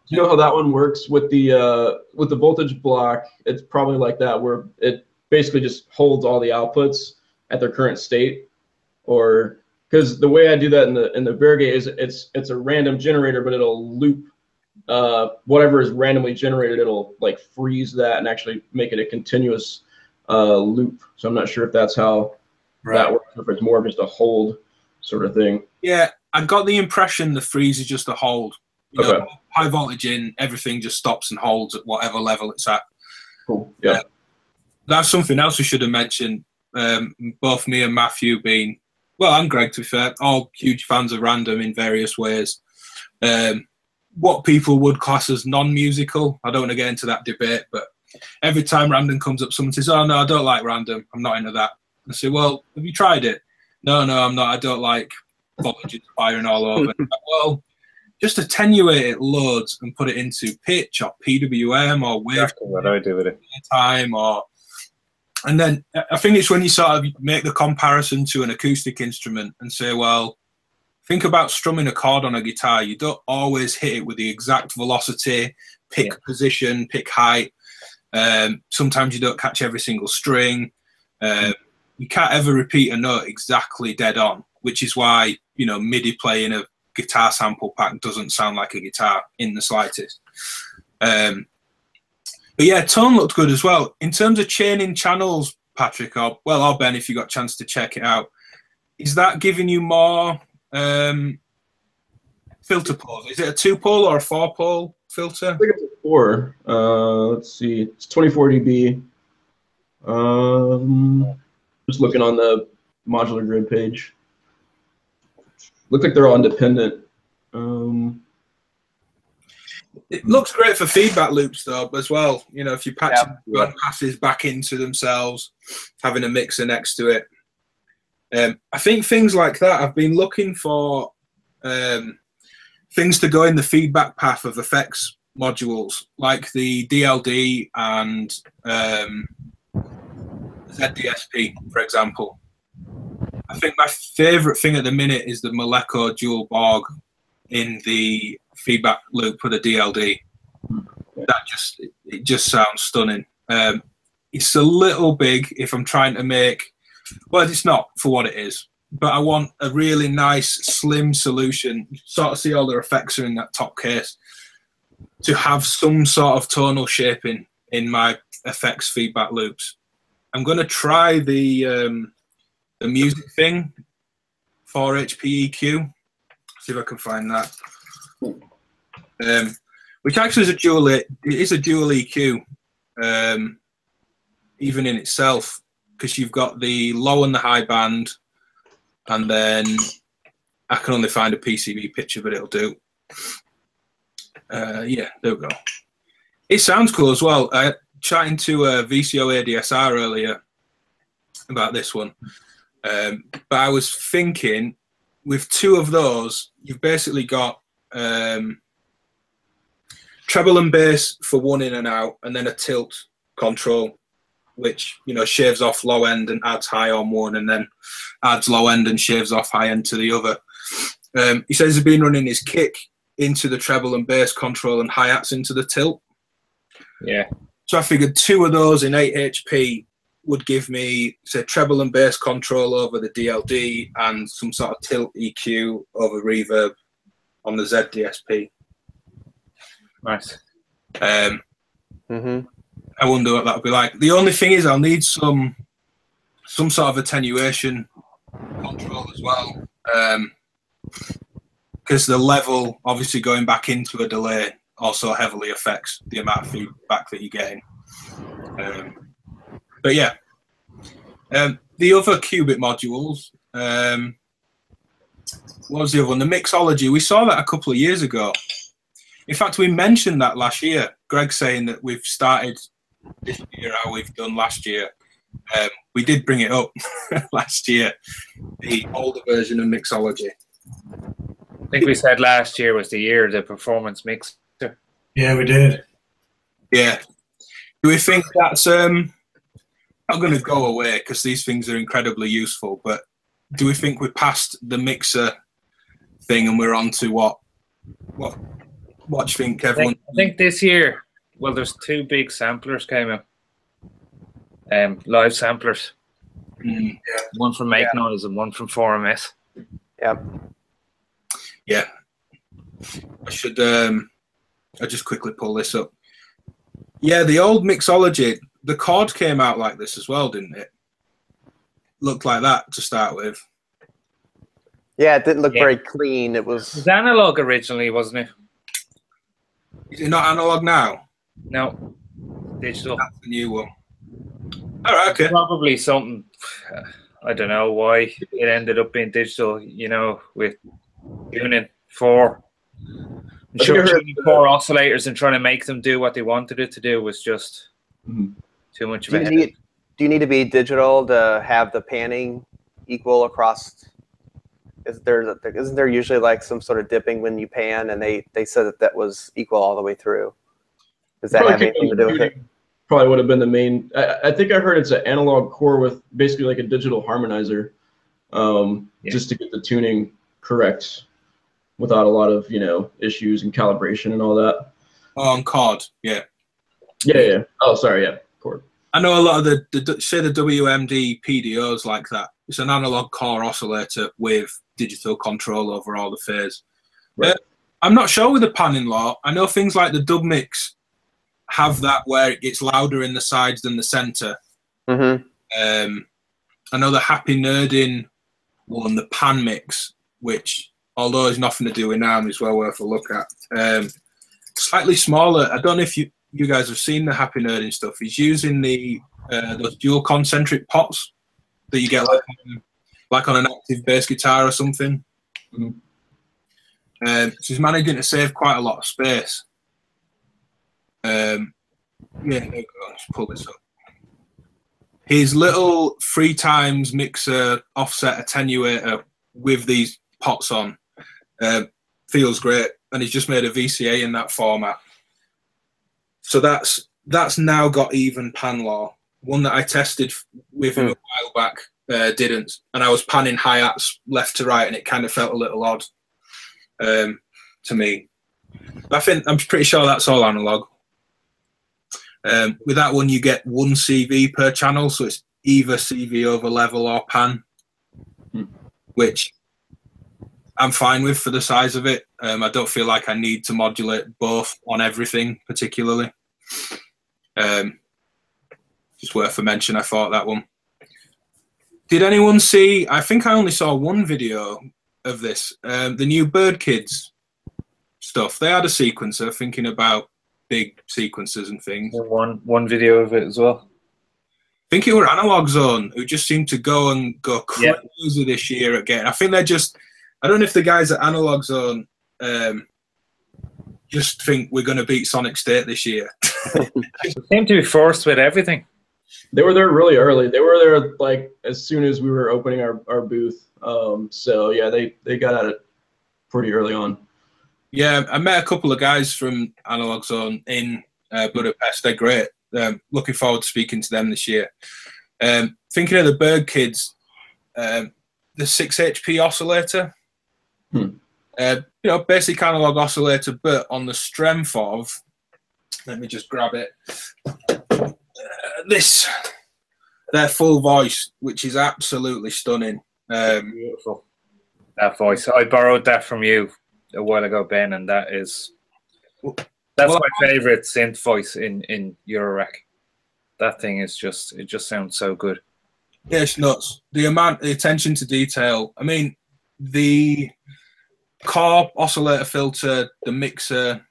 You know how that one works with the voltage block? It's probably like that, where it basically just holds all the outputs at their current state, or because the way I do that in the Varigate is it's a random generator, but it'll loop whatever is randomly generated. It'll like freeze that and actually make it a continuous loop. So I'm not sure if that's how that works, or if it's more of just a hold sort of thing. Yeah, I got the impression the freeze is just a hold. You know, high voltage in, everything just stops and holds at whatever level it's at. Cool. Yeah. That's something else we should have mentioned. Both me and Matthew being, well, and Greg, to be fair, all huge fans of Random in various ways. What people would class as non-musical, I don't want to get into that debate, but every time Random comes up, someone says, oh, no, I don't like Random. I'm not into that. I say, well, have you tried it? No, I'm not. I don't like voltages firing all over. Well, just attenuate it loads and put it into pitch or PWM or wave. Exactly what I do with it. Time and then I think it's when you sort of make the comparison to an acoustic instrument and say, well, think about strumming a chord on a guitar. You don't always hit it with the exact velocity, pick position, pick height. Sometimes you don't catch every single string. You can't ever repeat a note exactly dead on, which is why, you know, MIDI playing a guitar sample pack doesn't sound like a guitar in the slightest. But yeah, tone looked good as well. In terms of chaining channels, Patrick, or Ben, if you got a chance to check it out, is that giving you more filter poles? Is it a 2-pole or a 4-pole filter? I think it's a 4. Let's see, it's 24 dB. Just looking on the modular grid page. Look like they're all independent. It looks great for feedback loops though, as well. You know, if you patch passes back into themselves, having a mixer next to it. I think things like that, I've been looking for things to go in the feedback path of effects modules, like the DLD and ZDSP, for example. I think my favorite thing at the minute is the Moleco dual Borg in the feedback loop for the DLD. It just sounds stunning. It's a little big if I'm trying to make, well, it's not for what it is, but I want a really nice slim solution. You sort of see all the effects are in that top case, to have some sort of tonal shaping in my effects feedback loops. I'm going to try the music thing, 4HP EQ. See if I can find that. Which actually is a dual. It is a dual EQ, even in itself, because you've got the low and the high band, and then I can only find a PCB picture, but it'll do. Yeah, there we go. It sounds cool as well. I chatting to VCO ADSR earlier about this one, but I was thinking with 2 of those, you've basically got treble and bass for one in and out, and then a tilt control, which, you know, shaves off low end and adds high on one, and then adds low end and shaves off high end to the other. He says he's been running his kick into the treble and bass control and hi-hats into the tilt. Yeah. So I figured 2 of those in 8 HP would give me, say, treble and bass control over the DLD and some sort of tilt EQ over reverb on the ZDSP. Nice. I wonder what that would be like. The only thing is I'll need some sort of attenuation control as well, because the level, obviously going back into a delay, also heavily affects the amount of feedback that you're getting. But yeah, the other qubit modules, what was the other one? The mixology. We saw that a couple of years ago. In fact, we mentioned that last year. Greg saying that we've started this year how we've done last year. We did bring it up last year, the older version of mixology. I think we said last year was the year of the performance mixer. Yeah, we did. Yeah. Do we think that's not going to go away, because these things are incredibly useful, but do we think we're past the mixer thing and we're on to what do you think, everyone? I think this year, well, there's 2 big samplers came out. Live samplers. Yeah. One from Make Noise and one from 4MS. Yep. Yeah. I should I'll just quickly pull this up. Yeah, the old mixology, the chord came out like this as well, didn't it? Looked like that to start with. Yeah, it didn't look very clean. It was analog originally, wasn't it? Is it not analog now? No, digital. That's the new one. All right, okay. Probably something. I don't know why it ended up being digital. You know, with tuning four. I'm sure tuning four oscillators and trying to make them do what they wanted it to do was just too much of a headache. Do you need to be digital to have the panning equal across? Isn't there usually like some sort of dipping when you pan, and they said that was equal all the way through? Does that have anything to do with it? Probably would have been the main. I think I heard it's an analog core with basically like a digital harmonizer, just to get the tuning correct without a lot of issues and calibration and all that. Oh, on chord, yeah. Yeah. Oh, sorry, yeah, chord. I know a lot of the WMD PDOs like that. It's an analog core oscillator with digital control over all the phase. Right. I'm not sure with the panning law. I know things like the dub mix have that where it gets louder in the sides than the center. I know the Happy Nerding one, the pan mix, which although it's nothing to do with NAMM, is well worth a look at. Slightly smaller. I don't know if you guys have seen the Happy Nerding stuff. He's using those dual concentric pots that you get like on an active bass guitar or something. So he's managing to save quite a lot of space. Yeah, there we go. Let's pull this up. His little 3x mixer offset attenuator with these pots on feels great, and he's just made a VCA in that format. So that's now got even pan law. One that I tested with him a while back didn't, and I was panning hi-hats left to right, and it kind of felt a little odd to me. I'm pretty sure that's all analog. With that one, you get 1 CV per channel, so it's either CV over level or pan, which I'm fine with for the size of it. I don't feel like I need to modulate both on everything particularly. Just worth a mention, I thought, that one. Did anyone see, I think I only saw one video of this, the new DivKid stuff. They had a sequencer thinking about big sequences and things. One video of it as well. I think it were Analog Zone, who just seemed to go crazy this year again. I think they're just, I don't know if the guys at Analog Zone just think we're going to beat Sonic State this year. They seem to be forced with everything. They were there really early. They were there like as soon as we were opening our booth. So yeah, they got at it pretty early on. Yeah, I met a couple of guys from Analog Zone in Budapest. They're great. Looking forward to speaking to them this year. Thinking of the DivKid, the 6 HP oscillator. Basic analog oscillator, but on the strength of, let me just grab it. Their full voice, which is absolutely stunning. Beautiful. That voice. I borrowed that from you a while ago, Ben, and that's my favorite synth voice in Eurorack. That thing is it just sounds so good. Yeah, it's nuts. The attention to detail. I mean, the core oscillator filter, the mixer,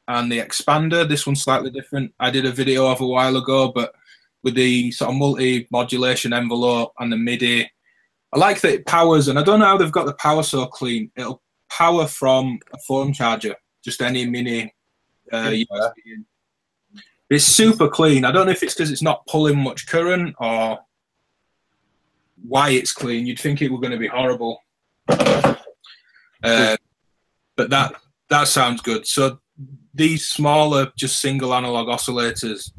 and the expander. This one's slightly different. I did a video of a while ago, but with the sort of multi-modulation envelope and the MIDI. I like that it powers, and I don't know how they've got the power so clean. It'll power from a phone charger, just any mini USB. It's super clean. I don't know if it's because it's not pulling much current or why it's clean. You'd think it were going to be horrible. But that sounds good. So these smaller, just single analog oscillators,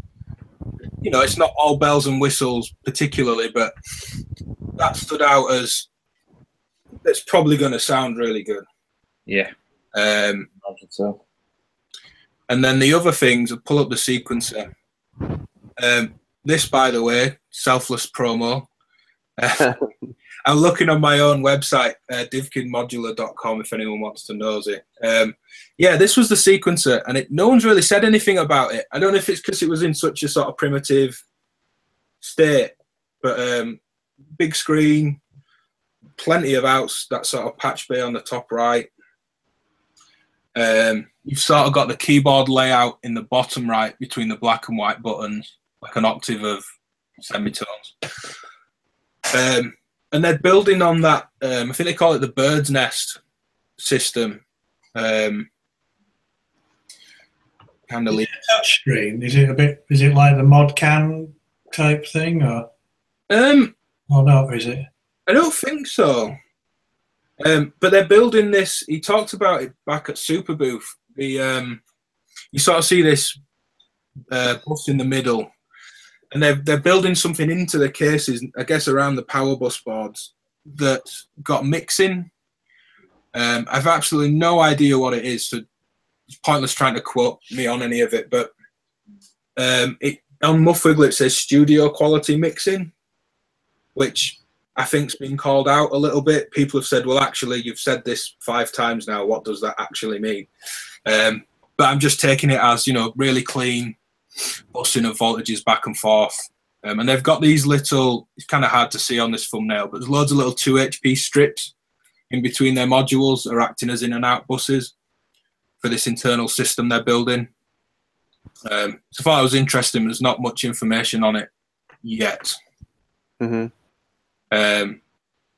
it's not all bells and whistles particularly, but that stood out as it's probably going to sound really good. Yeah. I think so. And then the other things, I'll pull up the sequencer. This, by the way, selfless promo. I'm looking on my own website, DivKidModular.com, if anyone wants to know it. Yeah, this was the sequencer, and no one's really said anything about it. I don't know if it's because it was in such a sort of primitive state, but big screen, plenty of outs, that sort of patch bay on the top right. You've sort of got the keyboard layout in the bottom right between the black and white buttons, like an octave of semitones. And they're building on that. I think they call it the bird's nest system. Kind of. Is it a touch screen? Is it a bit? Is it like the ModCam type thing, or not? Is it? I don't think so. But they're building this. He talked about it back at Super Booth. You sort of see this bus in the middle, and they're building something into the cases, I guess, around the power bus boards that's got mixing. I've absolutely no idea what it is, so it's pointless trying to quote me on any of it. But on Muffwiggle it says studio quality mixing, which I think's been called out a little bit. People have said, well, actually, you've said this 5 times now. What does that actually mean? But I'm just taking it as, really clean busing of voltages back and forth. And they've got these little, it's kind of hard to see on this thumbnail, but there's loads of little 2 HP strips in between their modules that are acting as in and out buses for this internal system they're building. So far, it was interesting. There's not much information on it yet. Mm-hmm.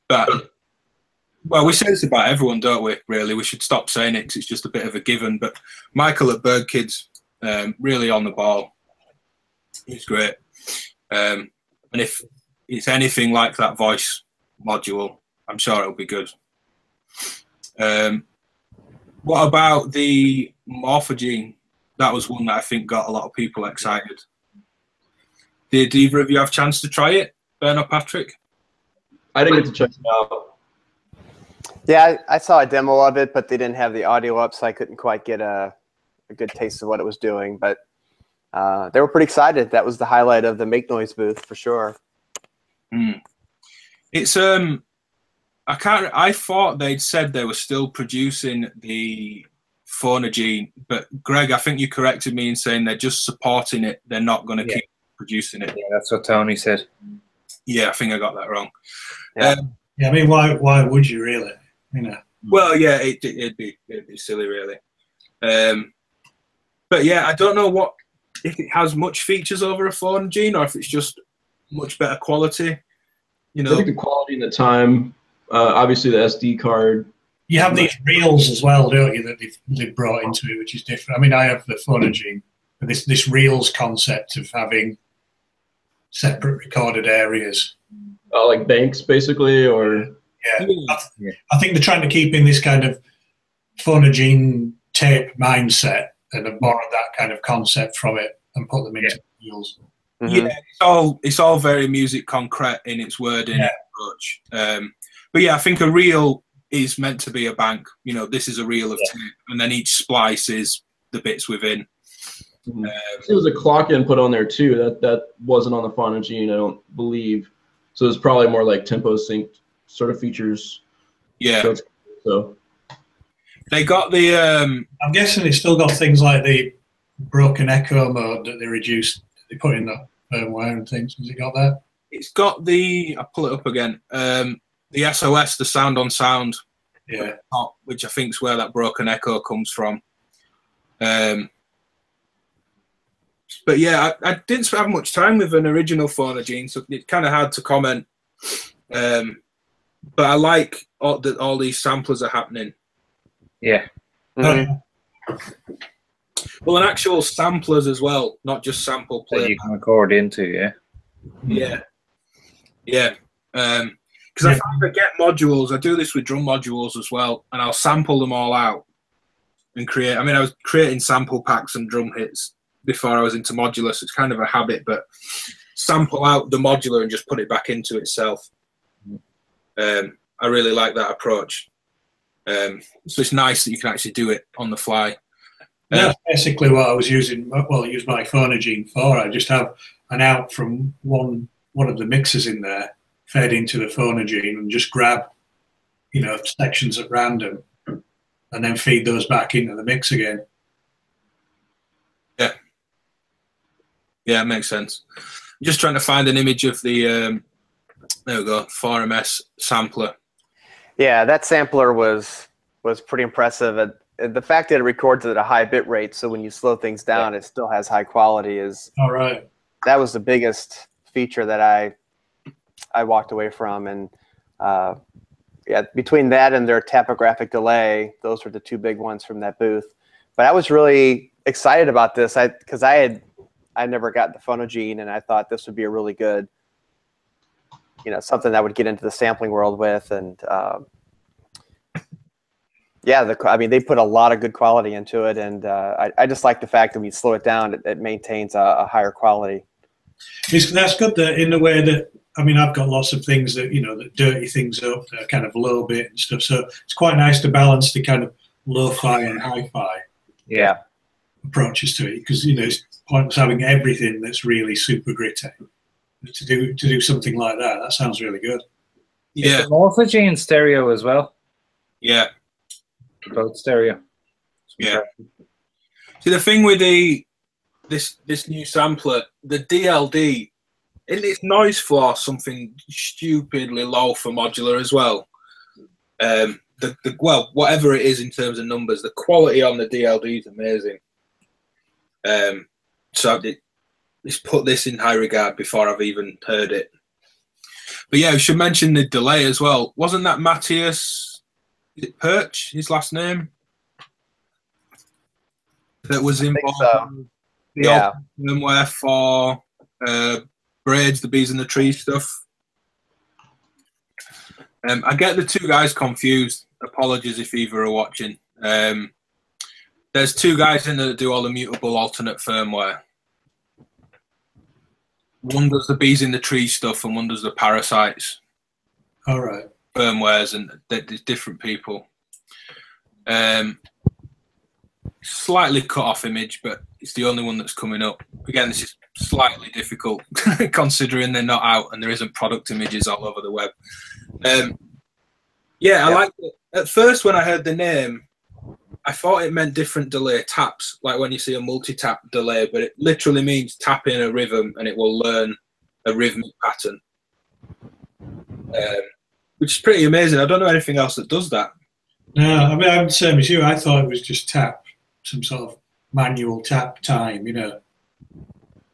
But well, we say this about everyone, don't we? Really, we should stop saying it because it's just a bit of a given. But Michael at DivKid, really on the ball. He's great. And if it's anything like that voice module, I'm sure it'll be good. What about the Morphogene? That was one that I think got a lot of people excited. Did either of you have a chance to try it, Ben or Patrick? I didn't get to check it out. Yeah, I saw a demo of it, but they didn't have the audio up, so I couldn't quite get a good taste of what it was doing. But they were pretty excited. That was the highlight of the Make Noise booth for sure. It's I thought they'd said they were still producing the Phonogene, but Greg, I think you corrected me in saying they're just supporting it. They're not going to keep producing it. Yeah, that's what Tony said. Yeah, I think I got that wrong. Yeah, I mean, why would you really? Well, yeah, it'd be silly, really. But yeah, I don't know if it has much features over a Phonogene or if it's just much better quality. I think the quality and the time. Obviously, the SD card. You have these reels as well, don't you, that they've brought into it, which is different. I mean, I have the Phonogene, but this reels concept of having separate recorded areas. Like banks, basically, or? Yeah. I think they're trying to keep in this kind of Phonogene tape mindset and have borrowed that kind of concept from it and put them into reels. Mm-hmm. Yeah, it's all very music concrete in its wording approach. But yeah, I think a reel is meant to be a bank. This is a reel of tape, and then each splice is the bits within. It was a clock input on there too. That wasn't on the Phonogene, I don't believe. So it's probably more like tempo sync sort of features. Yeah. So they got the. I'm guessing it's still got things like the broken echo mode that they reduced. They put in that firmware and things. Has it got that? It's got the. I'll pull it up again. The SOS, the sound on sound, which I think is where that broken echo comes from. But yeah, I didn't have much time with an original Phonogene, so it's kind of hard to comment. But I like that all these samplers are happening. Yeah. Mm-hmm. Well, and actual samplers as well, not just sample play. That you can record into, yeah. Yeah. Because if I get modules, I do this with drum modules as well, and I'll sample them all out and create. I mean, I was creating sample packs and drum hits before I was into Modular, so it's kind of a habit, but sample out the modular and just put it back into itself. I really like that approach. So it's nice that you can actually do it on the fly. That's basically what I was using. Well, I use my Phonogene for. I just have an out from one of the mixers in there, fed into the Phonogene, and just grab, sections at random, and then feed those back into the mix again. Yeah, it makes sense. I'm just trying to find an image of the there we go, 4MS sampler. Yeah, that sampler was pretty impressive. The fact that it records at a high bit rate, so when you slow things down, it still has high quality. All right. That was the biggest feature that I walked away from. And yeah, between that and their topographic delay, those were the two big ones from that booth. But I was really excited about this because I never got the Phonogene, and I thought this would be a really good, something that would get into the sampling world with. And yeah, I mean, they put a lot of good quality into it, and I just like the fact that when you slow it down, it maintains a higher quality. That's good that in the way that, I mean, I've got lots of things that, that dirty things up, that kind of low bit and stuff. So it's quite nice to balance the kind of lo-fi and hi-fi approaches to it, because, it's pointless having everything that's really super gritty. To do something like that, that sounds really good. Yeah. Morphogene stereo as well. Yeah. Both stereo. Yeah. See, the thing with this new sampler, the DLD, in its noise floor, something stupidly low for modular as well. Well, whatever it is in terms of numbers, the quality on the DLD is amazing. So let's put this in high regard before I've even heard it. But yeah, we should mention the delay as well. Wasn't that Matthias? Is it Perch, his last name? That was involved in the firmware for braids, the bees in the tree stuff. I get the two guys confused. Apologies if either are watching. There's two guys in there that do all the mutable alternate firmware. One does the bees in the tree stuff, and one does the parasites. All right. Firmwares, and there's different people. Slightly cut off image, but it's the only one that's coming up. Again, this is slightly difficult considering they're not out and there isn't product images all over the web. Yeah, I liked it. At first when I heard the name, I thought it meant different delay taps, like when you see a multi-tap delay, but it literally means tap in a rhythm and it will learn a rhythmic pattern, which is pretty amazing. I don't know anything else that does that. No, I mean, I'm the same as you. I thought it was just tap, some sort of manual tap time,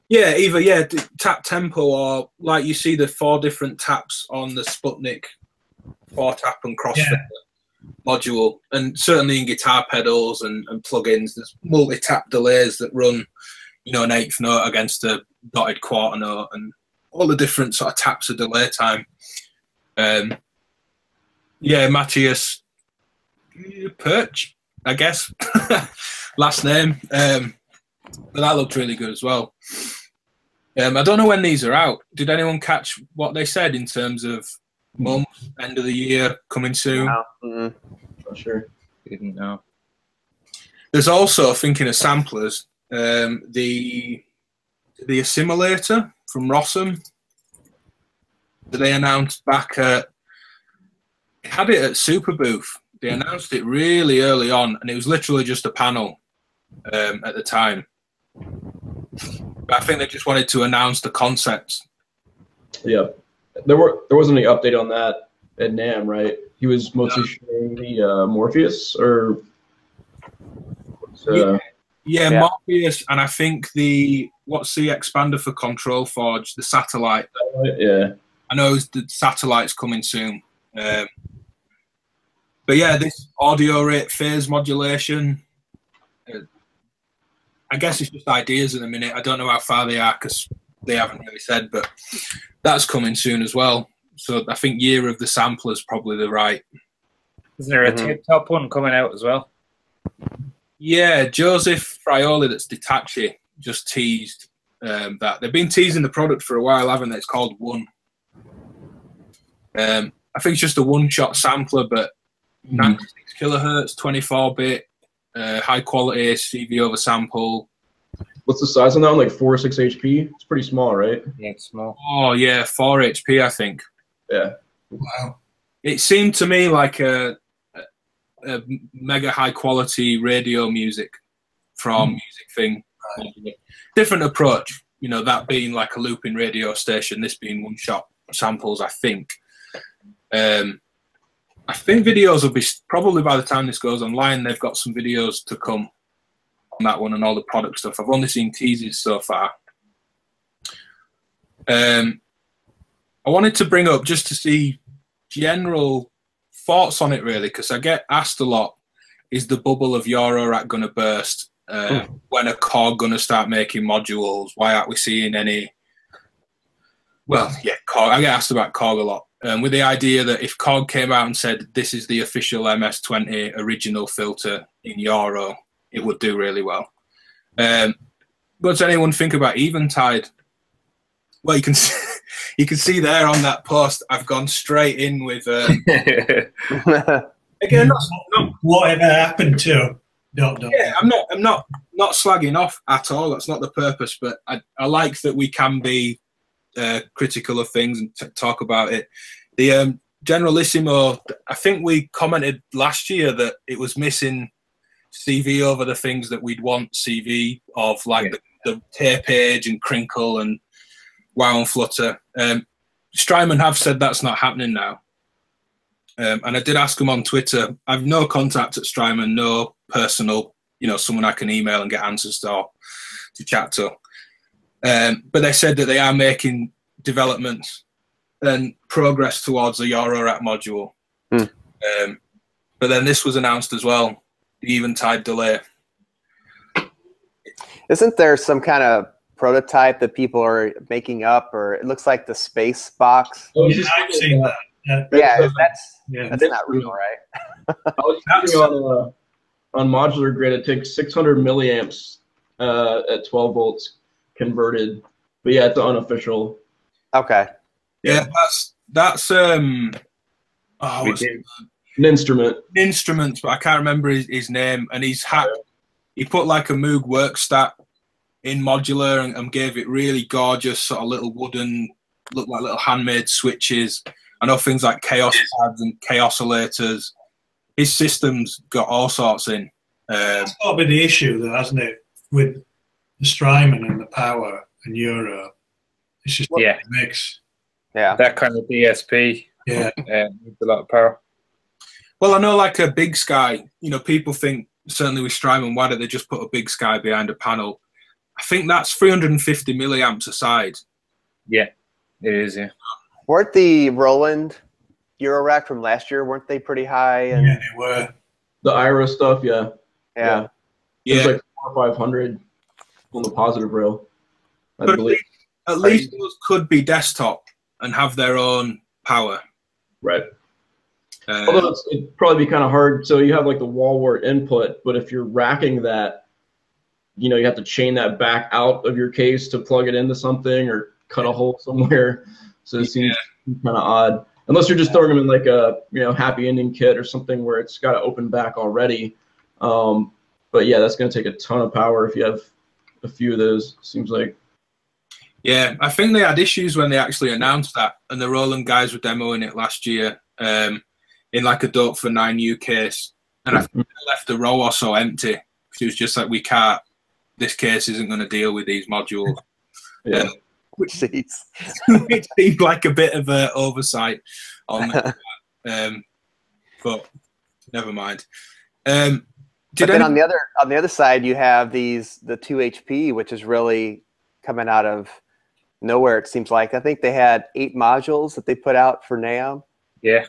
Yeah, either tap tempo, or like you see the 4 different taps on the Sputnik 4-tap and crossfit module, and certainly in guitar pedals and plugins, there's multi-tap delays that run, an 8th note against a dotted quarter note, and all the different sort of taps of delay time. Yeah, Matthias Perch, I guess, last name. But that looked really good as well. I don't know when these are out. Did anyone catch what they said in terms of month, end of the year, coming soon? No. Not sure. Didn't know. There's also, thinking of samplers, the Assimilator from Rossum that they announced back at, had it at Super Booth. They announced it really early on, and it was literally just a panel at the time. But I think they just wanted to announce the concepts. Yeah, there wasn't any update on that at NAMM, right? He was mostly showing the Morpheus, or Morpheus, and I think what's the expander for Control Forge, the satellite. Yeah, I know the satellite's coming soon. But yeah, this audio rate phase modulation, I guess it's just ideas in a minute. I don't know how far they are because they haven't really said, but that's coming soon as well. So I think year of the sampler is probably the right. Isn't there a tape-top one coming out as well? Yeah, Joseph Frioli, that's Detachi, just teased that. They've been teasing the product for a while, haven't they? It's called One. I think it's just a one-shot sampler, but 96 kilohertz, 24-bit, high quality CV over sample. What's the size on that one? Like 4 or 6 HP? It's pretty small, right? Yeah, it's small. Oh yeah, 4 HP, I think. Yeah. Wow. It seemed to me like a mega high quality radio music from Music Thing. Different approach, that being like a looping radio station, this being one-shot samples, I think. I think videos will be, probably by the time this goes online, they've got some videos to come on that one and all the product stuff. I've only seen teasers so far. I wanted to bring up just to see general thoughts on it, really, because I get asked a lot, is the bubble of Eurorack going to burst? When are Korg going to start making modules? Why aren't we seeing any? Well, yeah, Korg. I get asked about Korg a lot. With the idea that if Korg came out and said, this is the official MS-20 original filter in Euro, it would do really well. But does anyone think about Eventide? Well, you can see there on that post, I've gone straight in with... again, whatever happened to... Yeah, I'm not slagging off at all. That's not the purpose, but I like that we can be critical of things and talk about it. The Generalissimo, I think we commented last year that it was missing CV over the things that we'd want CV of, like the tear page and crinkle and wow and flutter. Strymon have said that's not happening now. And I did ask them on Twitter. I've no contact at Strymon, no personal, someone I can email and get answers to chat to. But they said that they are making developments and progress towards a Eurorack module. But then this was announced as well, the Eventide delay. Isn't there some kind of prototype that people are making up, or it looks like the space box? Oh, I've seen that. Yeah, that's not real, right? I was thinking on Modular Grid, it takes 600 milliamps at 12 volts converted. But yeah, it's unofficial. Okay. Yeah, that's an instrument. Instruments, but I can't remember his name. And he put like a Moog workstat in Modular and gave it really gorgeous sort of little wooden, look like little handmade switches. I know things like chaos pads and chaos oscillators. His system's got all sorts in. That's got to be the issue, though, hasn't it? With the Strymon and the power and Euro, it's just a mix. Yeah, that kind of DSP. Yeah, needs a lot of power. Well, I know, like a Big Sky. People think certainly with Strymon, why don't they just put a Big Sky behind a panel? I think that's 350 milliamps a side. Yeah, it is. Yeah. Weren't the Roland Eurorack from last year, weren't they pretty high? And yeah, they were. The IRA stuff, yeah. Yeah. It's like 400 or 500 on the positive rail, I believe. At least those could be desktop and have their own power. Right. Although it'd probably be kind of hard. So you have like the wall wart input, but if you're racking that, you have to chain that back out of your case to plug it into something or cut a hole somewhere. So it seems kind of odd, unless you're just throwing them in like a happy ending kit or something where it's got to open back already. But yeah, that's going to take a ton of power if you have a few of those. Seems like. Yeah, I think they had issues when they actually announced that, and the Roland guys were demoing it last year in like a Dope for 9U case, and I think they left a row or so empty because it was just like, this case isn't going to deal with these modules. Yeah. Which it seemed like a bit of an oversight on that. But never mind. But then on the other side, you have the 2HP, which is really coming out of nowhere. It seems like I think they had 8 modules that they put out for NAMM. Yeah,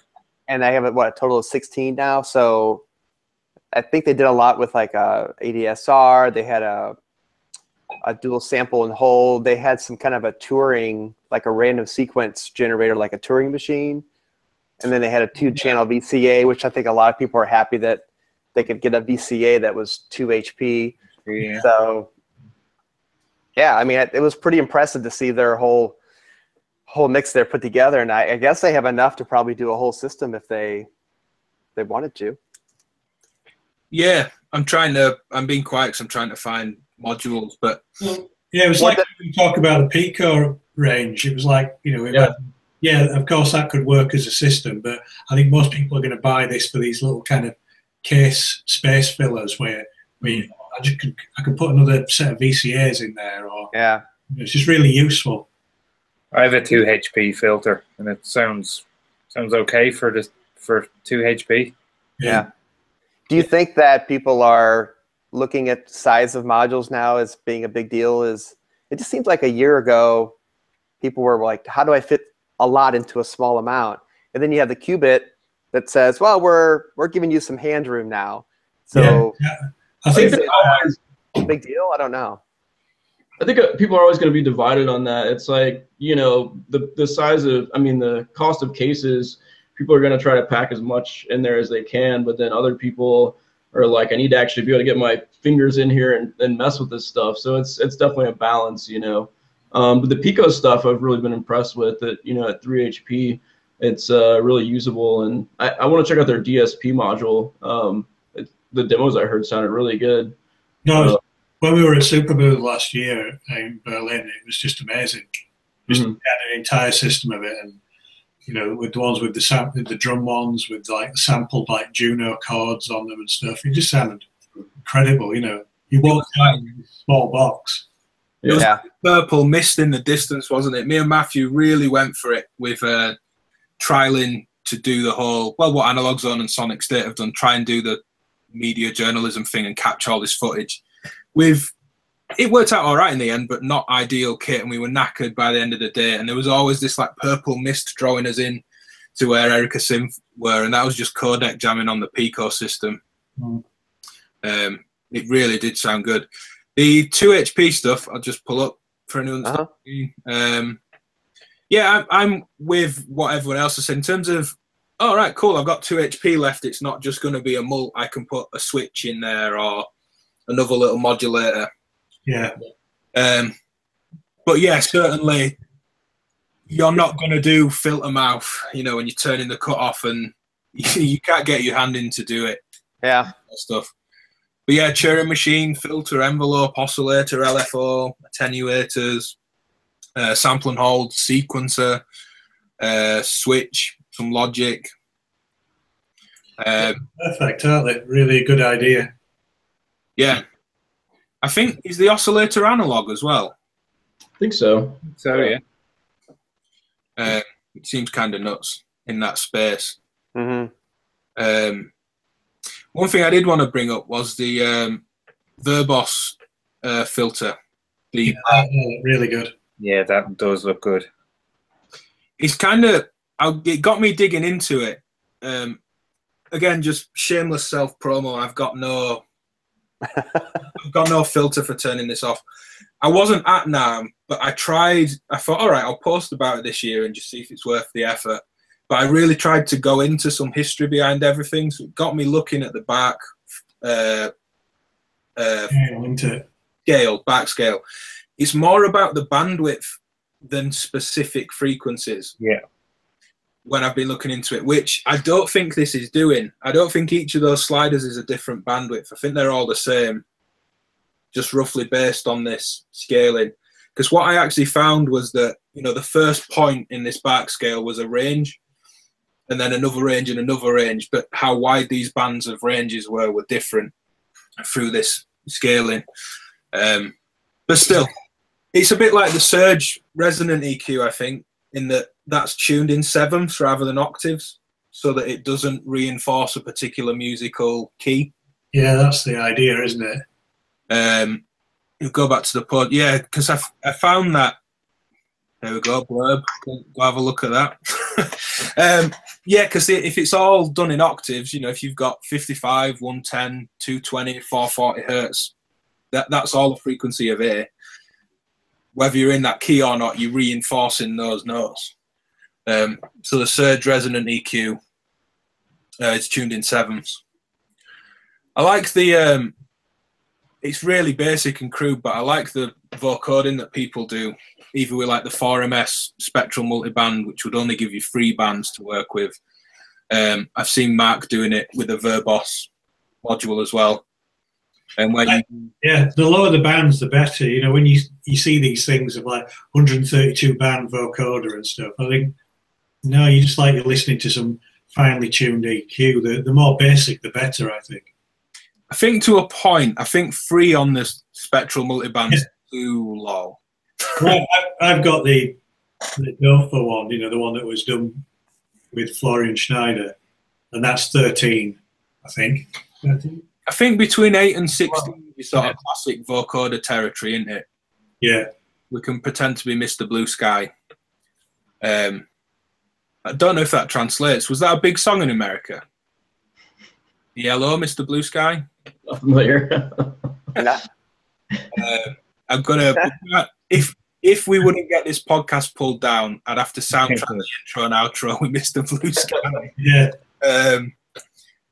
and they have a total of 16 now. So I think they did a lot with like ADSR. They had a dual sample and hold. They had some kind of a Turing, like a random sequence generator, like a Turing machine. And then they had a 2-channel VCA, which I think a lot of people are happy that they could get a VCA that was 2 HP. Yeah. So, yeah, I mean, it was pretty impressive to see their whole mix there put together. And I guess they have enough to probably do a whole system if they wanted to. Yeah, I'm being quiet because I'm trying to find modules, but yeah, it was like we talk about the Pico range. It was like, of course that could work as a system, but I think most people are going to buy this for these little kind of case space fillers where I can put another set of VCAs in there, or it's just really useful. I have a 2 HP filter, and it sounds okay for 2 HP. Yeah. Do you think that people are looking at size of modules now as being a big deal? It just seems like a year ago, people were like, how do I fit a lot into a small amount? And then you have the Qubit that says, well, we're giving you some hand room now. So I think is it a big deal? I don't know. I think people are always going to be divided on that. It's like, you know, the size of, I mean, the cost of cases, people are going to try to pack as much in there as they can, but then other people are like, I need to actually be able to get my fingers in here and mess with this stuff. So it's definitely a balance, you know. But the Pico stuff I've really been impressed with. That, you know, at 3 HP, it's really usable, and I want to check out their DSP module. The demos I heard sounded really good. No, when we were at Superboom last year in Berlin, it was just amazing. Just had an entire system of it, and you know, with the ones with the drum ones with like the sampled like Juno chords on them and stuff, it just sounded incredible. You know, you walked out in a small box. It was purple mist in the distance, wasn't it? Me and Matthew really went for it with trialing to do the whole, well, what Analog Zone and Sonic State have done, try and do the media journalism thing and capture all this footage. It worked out all right in the end, but not ideal kit, and we were knackered by the end of the day. And there was always this like purple mist drawing us in to where Erica Synth were, and that was just codec jamming on the Pico system. It really did sound good. The 2 HP stuff, I'll just pull up for anyone that's yeah, I'm with what everyone else has said in terms of, all right, cool, I've got 2 HP left. It's not just going to be a mult. I can put a switch in there or another little modulator. Yeah. But yeah, certainly you're not going to do filter mouth, you know, when you're turning the cut off and you can't get your hand in to do it. Yeah. Stuff. But yeah, Turing machine, filter, envelope, oscillator, LFO, attenuators, sample and hold, sequencer, switch, some logic. Perfect, aren't they? Really a good idea. Yeah. I think, is the oscillator analog as well? I think so. So, yeah. It seems kind of nuts in that space. One thing I did want to bring up was the Verbos filter. Really good. Yeah, that does look good. It's kind of, it got me digging into it. Again, just shameless self-promo. I've got no filter for turning this off. I wasn't at NAMM, but I tried. I thought, all right, I'll post about it this year and just see if it's worth the effort. But I really tried to go into some history behind everything, so it got me looking at the back back scale. It's more about the bandwidth than specific frequencies. Yeah. When I've been looking into it, which I don't think this is doing. I don't think each of those sliders is a different bandwidth. I think they're all the same, just roughly based on this scaling. Because what I actually found was that, you know, the first point in this back scale was a range, and then another range and another range, but how wide these bands of ranges were different through this scaling. But still, it's a bit like the Surge resonant EQ, I think, in that that's tuned in sevenths rather than octaves, so that it doesn't reinforce a particular musical key. Yeah, that's the idea, isn't it? You go back to the pod, yeah, because I found that. There we go, blurb. Go have a look at that. Yeah, because if it's all done in octaves, you know, if you've got 55, 110, 220, 440 hertz, that's all the frequency of A. Whether you're in that key or not, you're reinforcing those notes. So the Surge resonant EQ, it's tuned in sevenths. I like the, it's really basic and crude, but I like the vocoding that people do, either with like the 4MS spectral multiband, which would only give you 3 bands to work with. I've seen Mark doing it with a Verbos module as well. And when yeah, the lower the bands, the better. You know, when you see these things of like 132 band vocoder and stuff, I think, no, you just like you're listening to some finely tuned EQ. The more basic, the better, I think. I think to a point, I think 3 on the spectral multiband is too low. Well, I've got the Dofa one, you know, the one that was done with Florian Schneider, and that's 13, I think. 13? I think between 8 and 16 is sort of classic vocoder territory, isn't it? Yeah. We can pretend to be Mr. Blue Sky. I don't know if that translates. Was that a big song in America? Yellow, Mr. Blue Sky? Not familiar. I'm gonna if we wouldn't get this podcast pulled down, I'd have to soundtrack the intro and outro with Mr. Blue Sky. Yeah.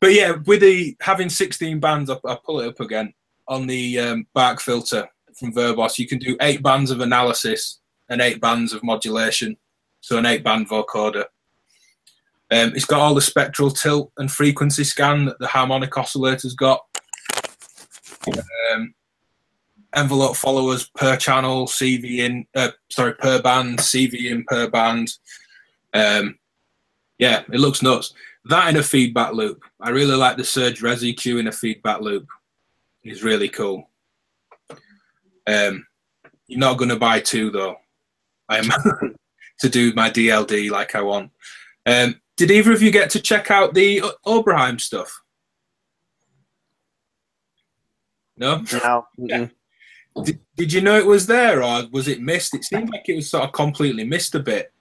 But yeah, with the having 16 bands, I'll pull it up again on the bark filter from Verbos. You can do 8 bands of analysis and 8 bands of modulation, so an 8-band vocoder. It's got all the spectral tilt and frequency scan that the harmonic oscillator's got. Envelope followers per channel, CV in, per band, CV in per band. Yeah, it looks nuts. That in a feedback loop. I really like the Surge Res EQ in a feedback loop. It's really cool. You're not going to buy 2 though. I'm to do my DLD like I want. Did either of you get to check out the Oberheim stuff? No? No. Yeah. Did you know it was there, or was it missed? It seemed like it was sort of completely missed a bit.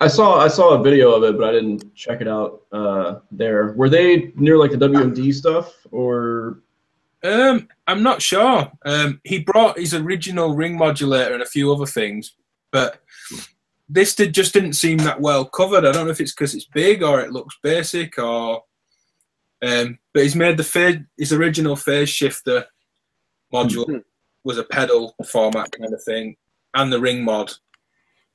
I saw a video of it, but I didn't check it out there. Were they near like the WMD stuff, or? I'm not sure. He brought his original ring modulator and a few other things, but this just didn't seem that well covered. I don't know if it's because it's big or it looks basic, or but he's made his original phase shifter module was a pedal format kind of thing, and the ring mod.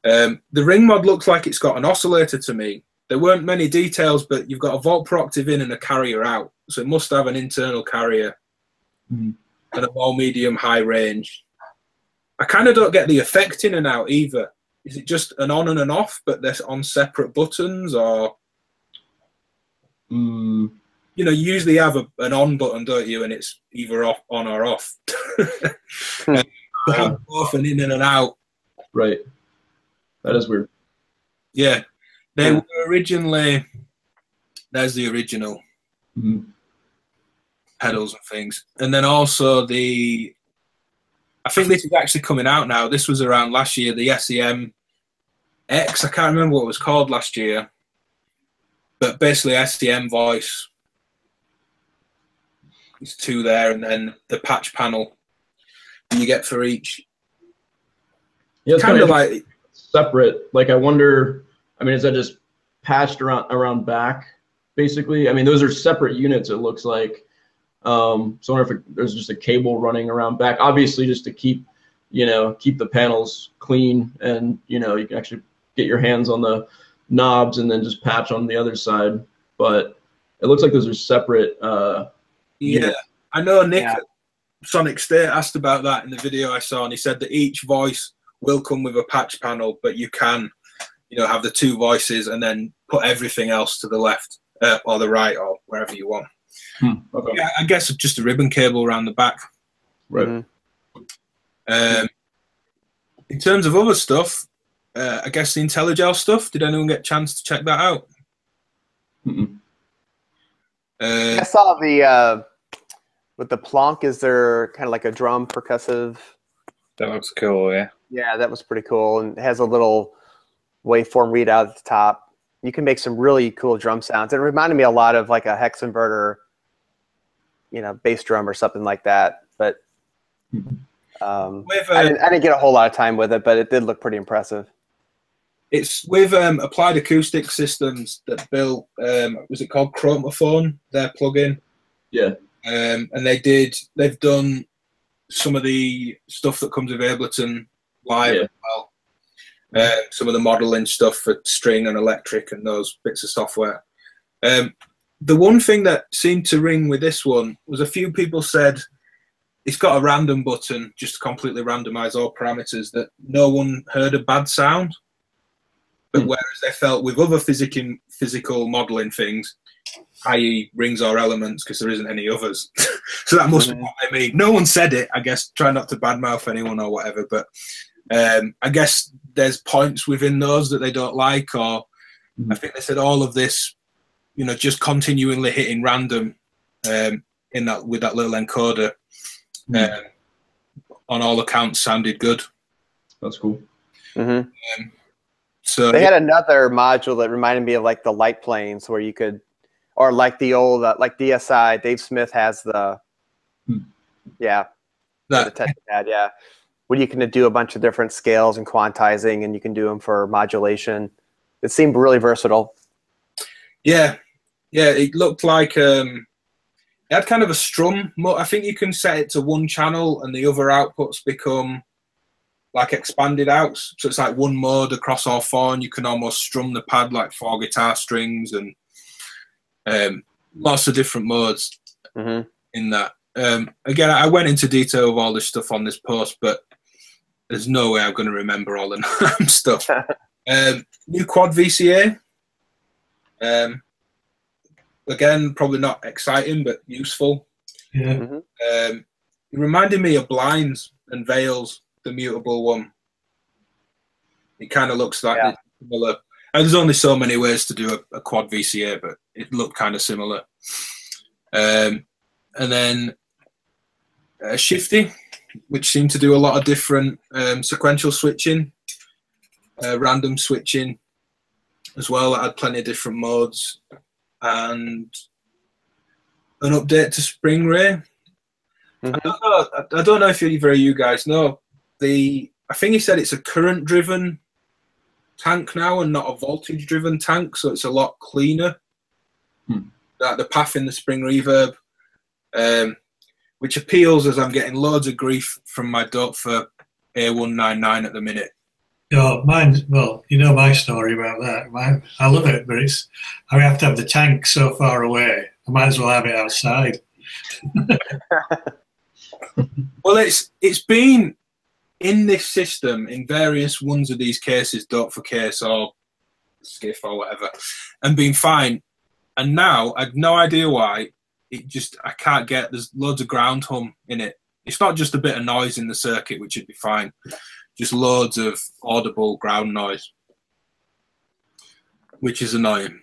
The ring mod looks like it's got an oscillator to me. There weren't many details, but you've got a volt per octave in and a carrier out, so it must have an internal carrier and a more medium high range. I kind of don't get the effect in and out either. Is it just an on and an off, but they're on separate buttons, or you know, you usually have an on button, don't you, and it's either off, on or off. Off and in and out. Right. That is weird. Yeah. They were originally, there's the original pedals and things. And then also I think this is actually coming out now. This was around last year, the SEM X. I can't remember what it was called last year. But basically SEM voice. There's 2 there, and then the patch panel you get for each. Yeah, it's kind of like separate. Like, I wonder, I mean, is that just patched around back, basically? I mean, those are separate units, it looks like. So I wonder if there's just a cable running around back, obviously just to keep the panels clean, and, you can actually get your hands on the knobs and then just patch on the other side. But it looks like those are separate. Yeah, I know Nick at Sonic State asked about that in the video I saw, and he said that each voice will come with a patch panel, but you can, have the 2 voices and then put everything else to the left or the right or wherever you want. Okay. Yeah, I guess just a ribbon cable around the back. Right. In terms of other stuff, I guess the IntelliGel stuff. Did anyone get a chance to check that out? I saw the with the plonk. Is there kind of like a drum percussive? That looks cool, yeah. Yeah, that was pretty cool, and it has a little waveform readout at the top. You can make some really cool drum sounds. It reminded me a lot of like a hex inverter, bass drum or something like that. But I didn't get a whole lot of time with it, but it did look pretty impressive. It's with Applied Acoustic Systems that built, was it called Chromophone, their plugin? Yeah. And they've done some of the stuff that comes with Ableton Live as well. Some of the modeling stuff for string and electric and those bits of software. The one thing that seemed to ring with this one was a few people said it's got a random button just to completely randomize all parameters, that no one heard a bad sound. But whereas they felt with other physical modeling things, i.e. rings or elements, because there isn't any others. So that must be what I mean. No one said it, I guess. Try not to badmouth anyone or whatever. But I guess there's points within those that they don't like, or I think they said all of this, just continually hitting random with that little encoder. on all accounts sounded good. That's cool. So they had another module that reminded me of like the light planes, where you could, or like the old like DSI. Dave Smith has the the TouchPad, where you can do a bunch of different scales and quantizing, and you can do them for modulation. It seemed really versatile. Yeah, it looked like it had kind of a strum. I think you can set it to one channel, and the other outputs become like expanded out. So it's like one mode across all four, and you can almost strum the pad like 4 guitar strings, and lots of different modes in that. Again, I went into detail of all this stuff on this post, but there's no way I'm going to remember all the NAMM stuff. New quad VCA. Again, probably not exciting, but useful. Yeah. It reminded me of blinds and veils, the mutable one. It kind of looks like similar. And there's only so many ways to do a quad VCA, but it looked kind of similar. And then Shifty, which seemed to do a lot of different sequential switching, random switching as well. It had plenty of different modes, and an update to Spring Ray. I don't know if either of you guys know. I think he said it's a current-driven tank now and not a voltage-driven tank, so it's a lot cleaner. Like the path in the Spring Reverb, which appeals as I'm getting loads of grief from my dope for A199 at the minute. Oh, mine. Well, you know my story about that. I love it, but I have to have the tank so far away. I might as well have it outside. Well, it's been in this system in various ones of these cases, dope for case or skiff or whatever, and been fine. And now I've no idea why. I can't get. There's loads of ground hum in it. It's not just a bit of noise in the circuit, which would be fine. Just loads of audible ground noise, which is annoying.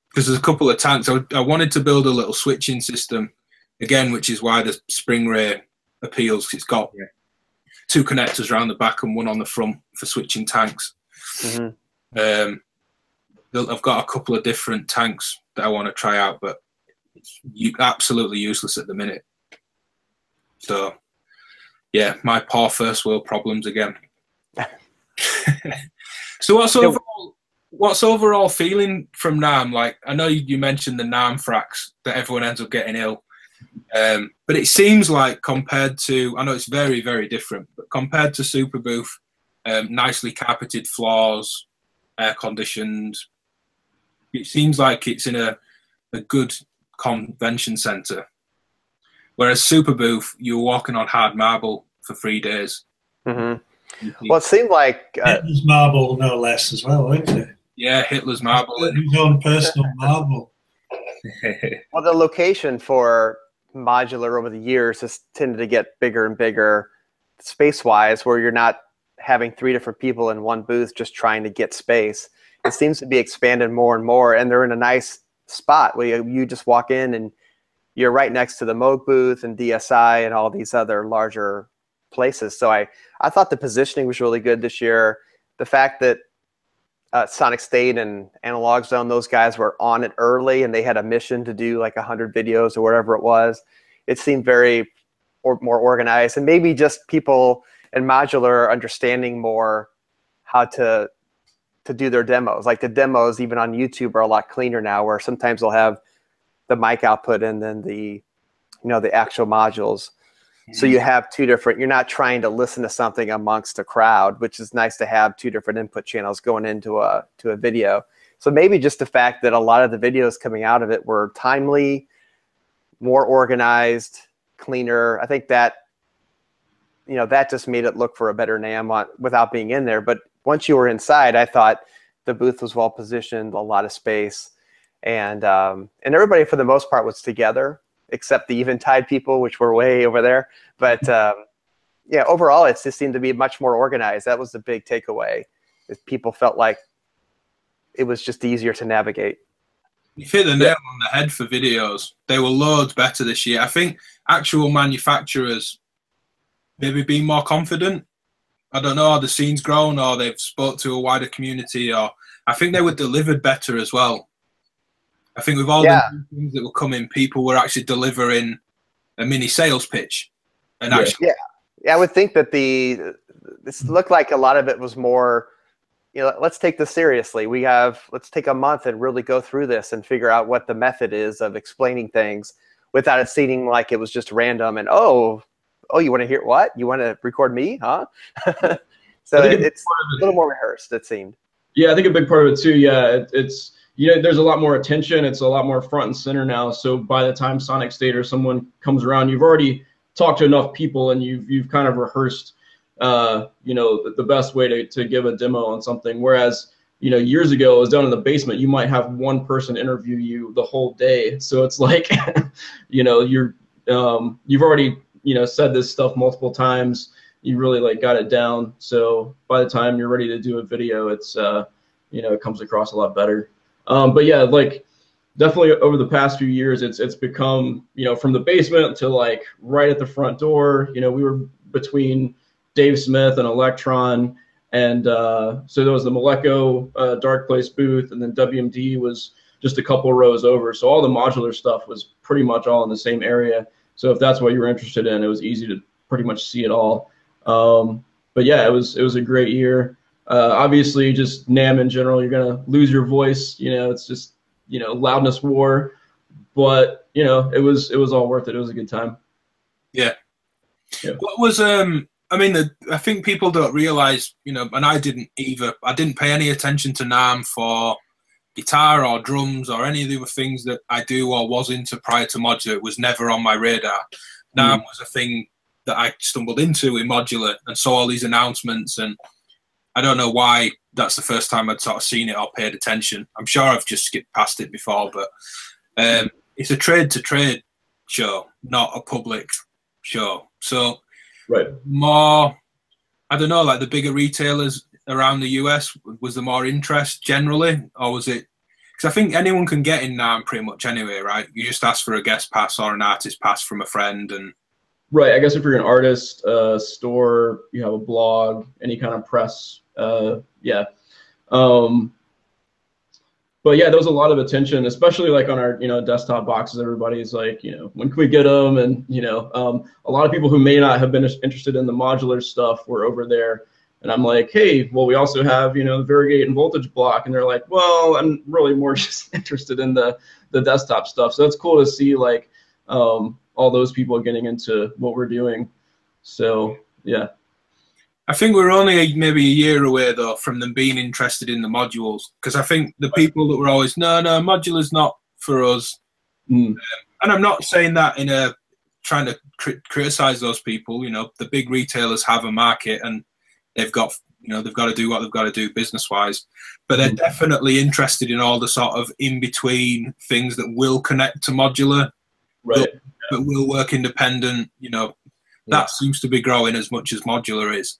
Because there's a couple of tanks. I wanted to build a little switching system, again, which is why the Spring Ray appeals. It's got 2 connectors around the back and 1 on the front for switching tanks. I've got a couple of different tanks that I want to try out, but it's absolutely useless at the minute. So, yeah, my poor first world problems again. So what's overall feeling from NAMM? Like, I know you mentioned the NAMM fracks that everyone ends up getting ill, but it seems like compared to, I know it's very, very different, but compared to Super Booth, nicely carpeted floors, air conditioned, it seems like it's in a good convention center. Whereas Super Booth, you were walking on hard marble for 3 days. Well, it seemed like Hitler's marble, no less, as well, isn't it? Yeah, Hitler's marble. His own personal marble. Well, the location for Modular over the years has tended to get bigger and bigger, space-wise, where you're not having 3 different people in one booth just trying to get space. It seems to be expanded more and more, and they're in a nice spot where you just walk in and you're right next to the Moog booth and DSI and all these other larger places. So I thought the positioning was really good this year. The fact that Sonic State and Analog Zone, those guys were on it early and they had a mission to do like 100 videos or whatever it was. It seemed very more organized, and maybe just people in Modular understanding more how to do their demos. Like the demos even on YouTube are a lot cleaner now, where sometimes they'll have the mic output and then the actual modules. So you have 2 different, you're not trying to listen to something amongst a crowd, which is nice to have 2 different input channels going into a video. So maybe just the fact that a lot of the videos coming out of it were timely, more organized, cleaner. I think that, that just made it look for a better NAMM without being in there. But once you were inside, I thought the booth was well positioned, a lot of space, and everybody for the most part was together, except the Eventide people, which were way over there. But yeah, overall, it just seemed to be much more organized. That was the big takeaway, is people felt like it was just easier to navigate. You hit the nail on the head for videos. They were loads better this year. I think actual manufacturers maybe being more confident. I don't know, the scene's grown, or they've spoke to a wider community, or I think they were delivered better as well. I think with all the new things that were coming, people were actually delivering a mini sales pitch. And actually, I would think that this looked like a lot of it was more, you know, let's take this seriously. Let's take a month and really go through this and figure out what the method is of explaining things without it seeming like it was just random and, oh, you want to hear what? You want to record me, huh? So it's a little more rehearsed, it seemed. Yeah, I think a big part of it too, it's you know, there's a lot more attention. It's a lot more front and center now. So by the time Sonic State or someone comes around, you've already talked to enough people and you've kind of rehearsed, you know, the best way to give a demo on something. Whereas, you know, years ago, it was down in the basement. You might have one person interview you the whole day. So it's like, you know, you've already, you know, said this stuff multiple times. You really like got it down. So by the time you're ready to do a video, it's, you know, it comes across a lot better. But yeah, like definitely over the past few years, it's become, you know, from the basement to like right at the front door. You know, we were between Dave Smith and Electron, and so there was the Moleco Dark Place booth, and then WMD was just a couple rows over. So all the modular stuff was pretty much all in the same area. So if that's what you were interested in, it was easy to pretty much see it all. But yeah, it was a great year. Obviously, just NAMM in general, you're gonna lose your voice. You know, it's just, you know, loudness war. But you know, it was all worth it. It was a good time. Yeah. What was I mean, I think people don't realize, you know, and I didn't either. I didn't pay any attention to NAMM for guitar or drums or any of the other things that I do or was into prior to Modular. It was never on my radar. NAMM was a thing that I stumbled into in Modular and saw all these announcements, and I don't know why that's the first time I'd sort of seen it or paid attention. I'm sure I've just skipped past it before, but it's a trade-to-trade show, not a public show. So more, I don't know, like the bigger retailers around the US, was there more interest generally, or was it, because I think anyone can get in NAMM pretty much anyway, right? You just ask for a guest pass or an artist pass from a friend, and right. I guess if you're an artist, store, you have a blog, any kind of press, yeah. But yeah, there was a lot of attention, especially like on our, you know, desktop boxes. Everybody's like, you know, when can we get them? And, you know, a lot of people who may not have been interested in the modular stuff were over there. And I'm like, hey, well, we also have, you know, the variegate and voltage block. And they're like, well, I'm really more just interested in the desktop stuff. So it's cool to see like all those people getting into what we're doing. So, yeah. I think we're only maybe a year away, though, from them being interested in the modules. Because I think the people that were always, no, modular's not for us. And I'm not saying that in a trying to criticize those people. You know, the big retailers have a market and they've got, you know, they've got to do what they've got to do business-wise. But they're definitely interested in all the sort of in-between things that will connect to modular, but will work independent. You know, that seems to be growing as much as modular is.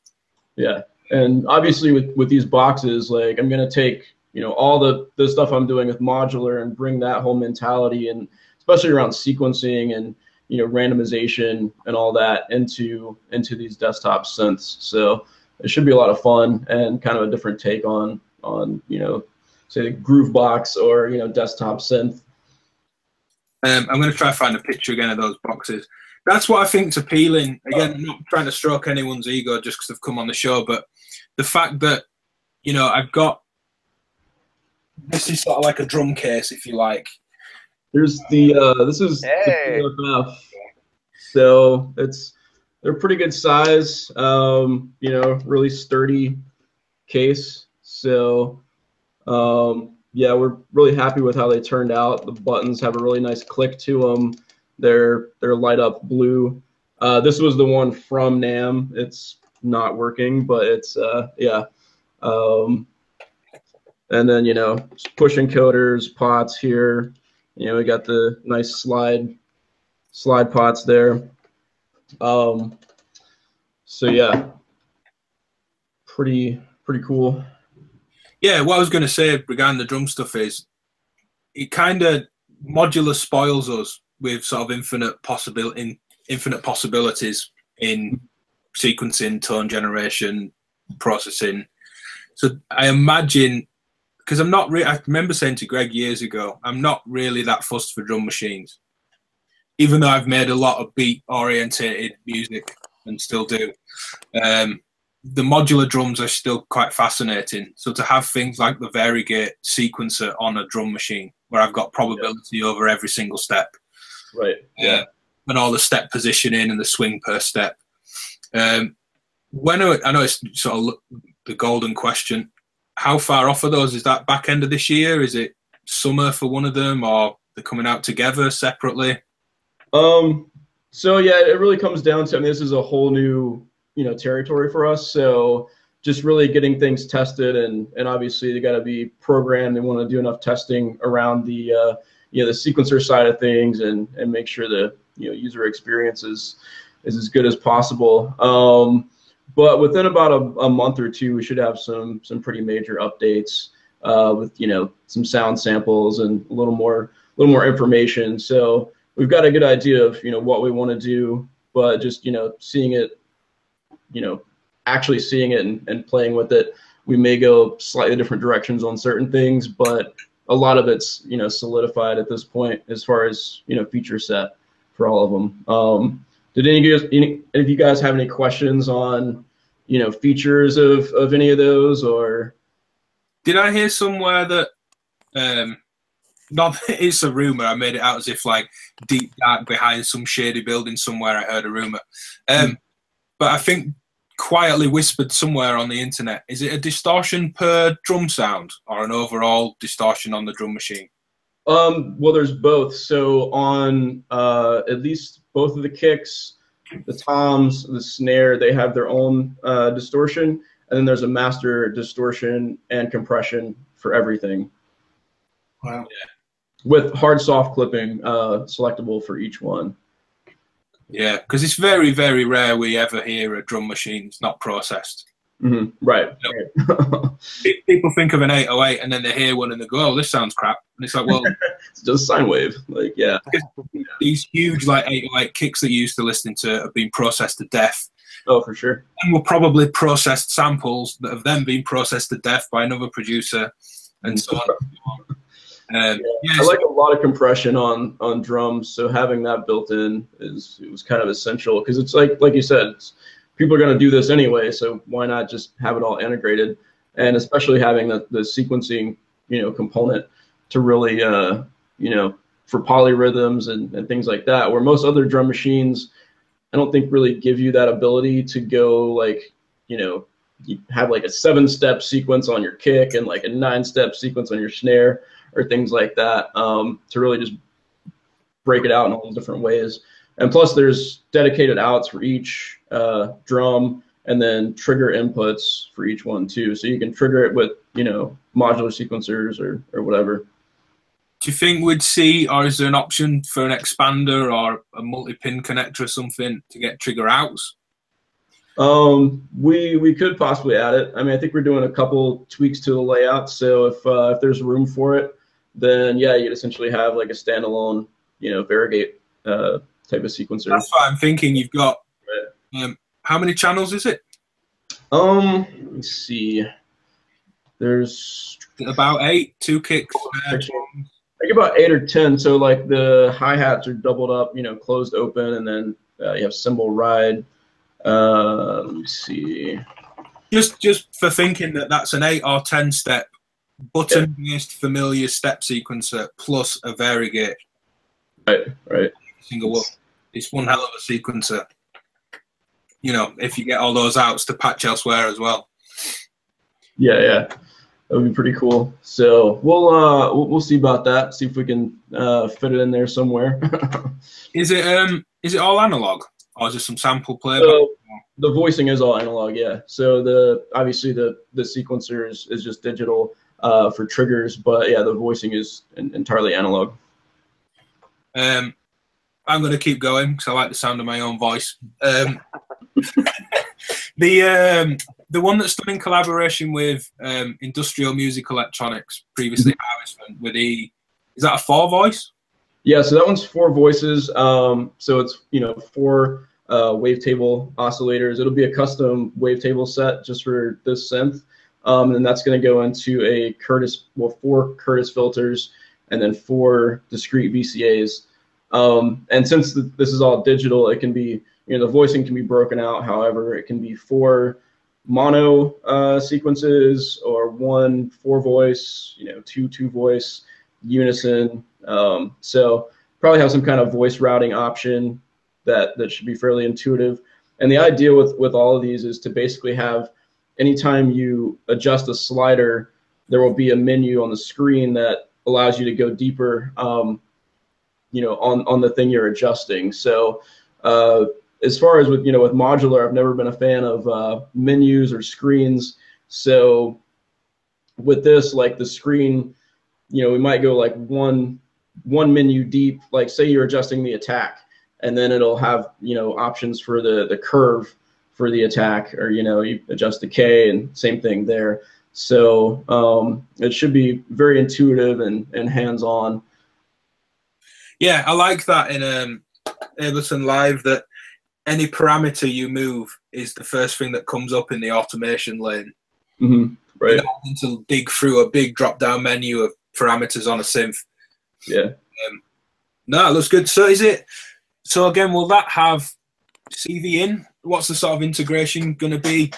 Yeah, and obviously with these boxes, like I'm gonna take, you know, all the stuff I'm doing with modular and bring that whole mentality, and especially around sequencing and, you know, randomization and all that into these desktop synths. So it should be a lot of fun and kind of a different take on you know, say Groovebox or, you know, desktop synth. I'm going to try to find a picture again of those boxes. That's what I think is appealing. Again, I'm not trying to stroke anyone's ego just because they've come on the show, but the fact that, you know, I've got, this is sort of like a drum case, if you like. There's the, this is the PFF. So they're pretty good size, you know, really sturdy case. So, yeah, we're really happy with how they turned out. The buttons have a really nice click to them. They're light up blue. This was the one from NAMM. It's not working, but it's yeah. And then, you know, push encoders, pots here. You know, we got the nice slide pots there. So yeah, pretty cool. Yeah, what I was going to say regarding the drum stuff is, it kind of modular spoils us with sort of infinite possibilities in sequencing, tone generation, processing. So I imagine, because I remember saying to Greg years ago, I'm not really that fussed for drum machines, even though I've made a lot of beat orientated music and still do. The modular drums are still quite fascinating. So to have things like the variegate sequencer on a drum machine where I've got probability over every single step. Right. Yeah. And all the step positioning and the swing per step. I know it's sort of the golden question. How far off are those? Is that back end of this year? Is it summer for one of them, or they're coming out together separately? So yeah, it really comes down to, I mean, this is a whole new, territory for us. So just really getting things tested, and obviously they got to be programmed. They want to do enough testing around the, the sequencer side of things, and make sure the, user experience is as good as possible. But within about a month or two, we should have some pretty major updates with some sound samples and a little more information. So we've got a good idea of what we want to do, but just seeing it, actually seeing it and playing with it, we may go slightly different directions on certain things, but a lot of it's solidified at this point as far as feature set for all of them. Did any of you guys have any questions on features of any of those? Or did I hear somewhere that not that it's a rumor, I made it out as if like deep dark behind some shady building somewhere I heard a rumor, but I think quietly whispered somewhere on the internet, is it a distortion per drum sound or an overall distortion on the drum machine? Well, there's both. So on at least both of the kicks, the toms, the snare, they have their own distortion, and then there's a master distortion and compression for everything. Wow. Yeah. With hard soft clipping selectable for each one. Yeah, because it's very, very rare we ever hear a drum machine's not processed. Mm-hmm. Right. People think of an 808 and then they hear one and they go, "Oh, this sounds crap." And it's like, well, it's just a sine wave. Like, yeah. These huge like 808 kicks that you used to listen to have been processed to death. Oh, for sure. And were probably processed samples that have then been processed to death by another producer, and so on. I like a lot of compression on drums, so having that built in was kind of essential, because it's like you said, people are going to do this anyway, so why not just have it all integrated? And especially having the sequencing component to really for polyrhythms and things like that, where most other drum machines I don't think really give you that ability to go like you have like a 7-step sequence on your kick and like a 9-step sequence on your snare, or things like that, to really just break it out in all those different ways. And plus there's dedicated outs for each drum, and then trigger inputs for each one too. So you can trigger it with, modular sequencers or whatever. Do you think we'd see, or is there an option for an expander or a multi-pin connector or something to get trigger outs? We could possibly add it. I mean, I think we're doing a couple tweaks to the layout. So if there's room for it, then yeah, you'd essentially have like a standalone, variegate type of sequencer. That's what I'm thinking. You've got how many channels is it? Let's see. There's about 8, 2 kicks. I think about 8 or 10. So like the hi-hats are doubled up, closed open, and then you have cymbal ride. Let me see. Just for thinking that's an 8 or 10 step button-based familiar step sequencer plus a variegate. Right. Single one. It's one hell of a sequencer. If you get all those outs to patch elsewhere as well. Yeah, that would be pretty cool. So we'll see about that. See if we can fit it in there somewhere. Is it all analog, or is there some sample playback? So the voicing is all analog, yeah. So obviously the sequencer is just digital for triggers, but yeah, the voicing is entirely analog. I'm going to keep going because I like the sound of my own voice. The one that's done in collaboration with Industrial Music Electronics, previously Harrisman, is that a 4 voice? Yeah, so that one's 4 voices. So it's 4 wavetable oscillators. It'll be a custom wavetable set just for this synth. And that's going to go into a four Curtis filters and then 4 discrete VCAs. And since this is all digital, it can be, the voicing can be broken out. However, it can be 4 mono sequences or 1 4-voice, 2 2-voice, unison. So probably have some kind of voice routing option that should be fairly intuitive. And the idea with all of these is to basically have, anytime you adjust a slider, there will be a menu on the screen that allows you to go deeper, on the thing you're adjusting. So as far as with Modular, I've never been a fan of menus or screens. So with this, like the screen, we might go like one menu deep, like say you're adjusting the attack, and then it'll have, options for the curve for the attack, or, you adjust the K, and same thing there. So it should be very intuitive and hands-on. Yeah, I like that in Ableton Live, that any parameter you move is the first thing that comes up in the automation lane. Mm-hmm. Right. You don't need to dig through a big drop-down menu of parameters on a synth. Yeah. No, it looks good. So again, will that have CV in? What's the sort of integration going to be?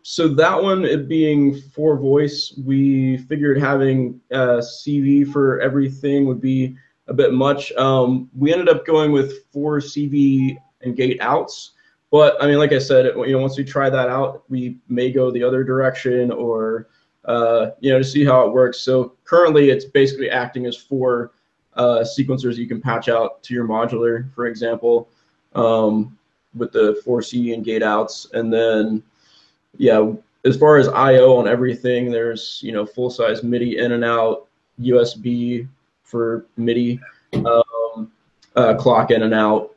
So that one, it being 4-voice, we figured having CV for everything would be a bit much. We ended up going with 4 CV and gate outs, but I mean, like I said, once we try that out, we may go the other direction, or to see how it works. So currently, it's basically acting as 4 sequencers you can patch out to your modular, for example, with the 4 CV and gate outs, and then as far as I/O on everything, there's full-size MIDI in and out, USB for MIDI, clock in and out,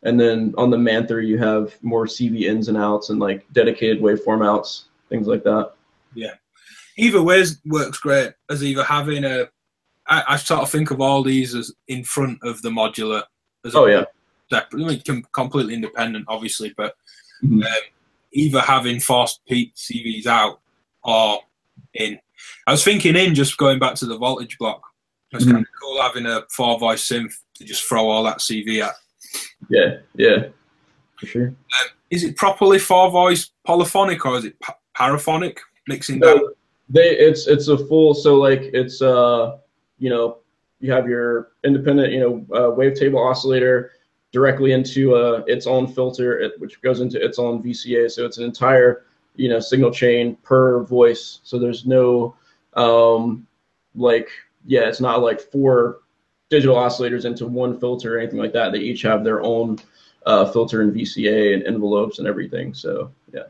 and then on the Manther you have more CV ins and outs and like dedicated waveform outs, things like that. Yeah. Either way works great, as either having I sort of think of all these as in front of the modular. Separate, completely independent, obviously, but either having forced peak CVs out or in. I was thinking in, just going back to the voltage block. It's kind of cool having a 4-voice synth to just throw all that CV at. Yeah, for sure. Is it properly 4-voice polyphonic, or is it paraphonic mixing down? It's a full, so like it's you have your independent wavetable oscillator directly into its own filter, which goes into its own VCA. So it's an entire signal chain per voice. So there's no it's not like 4 digital oscillators into one filter or anything like that. They each have their own filter and VCA and envelopes and everything. So yeah.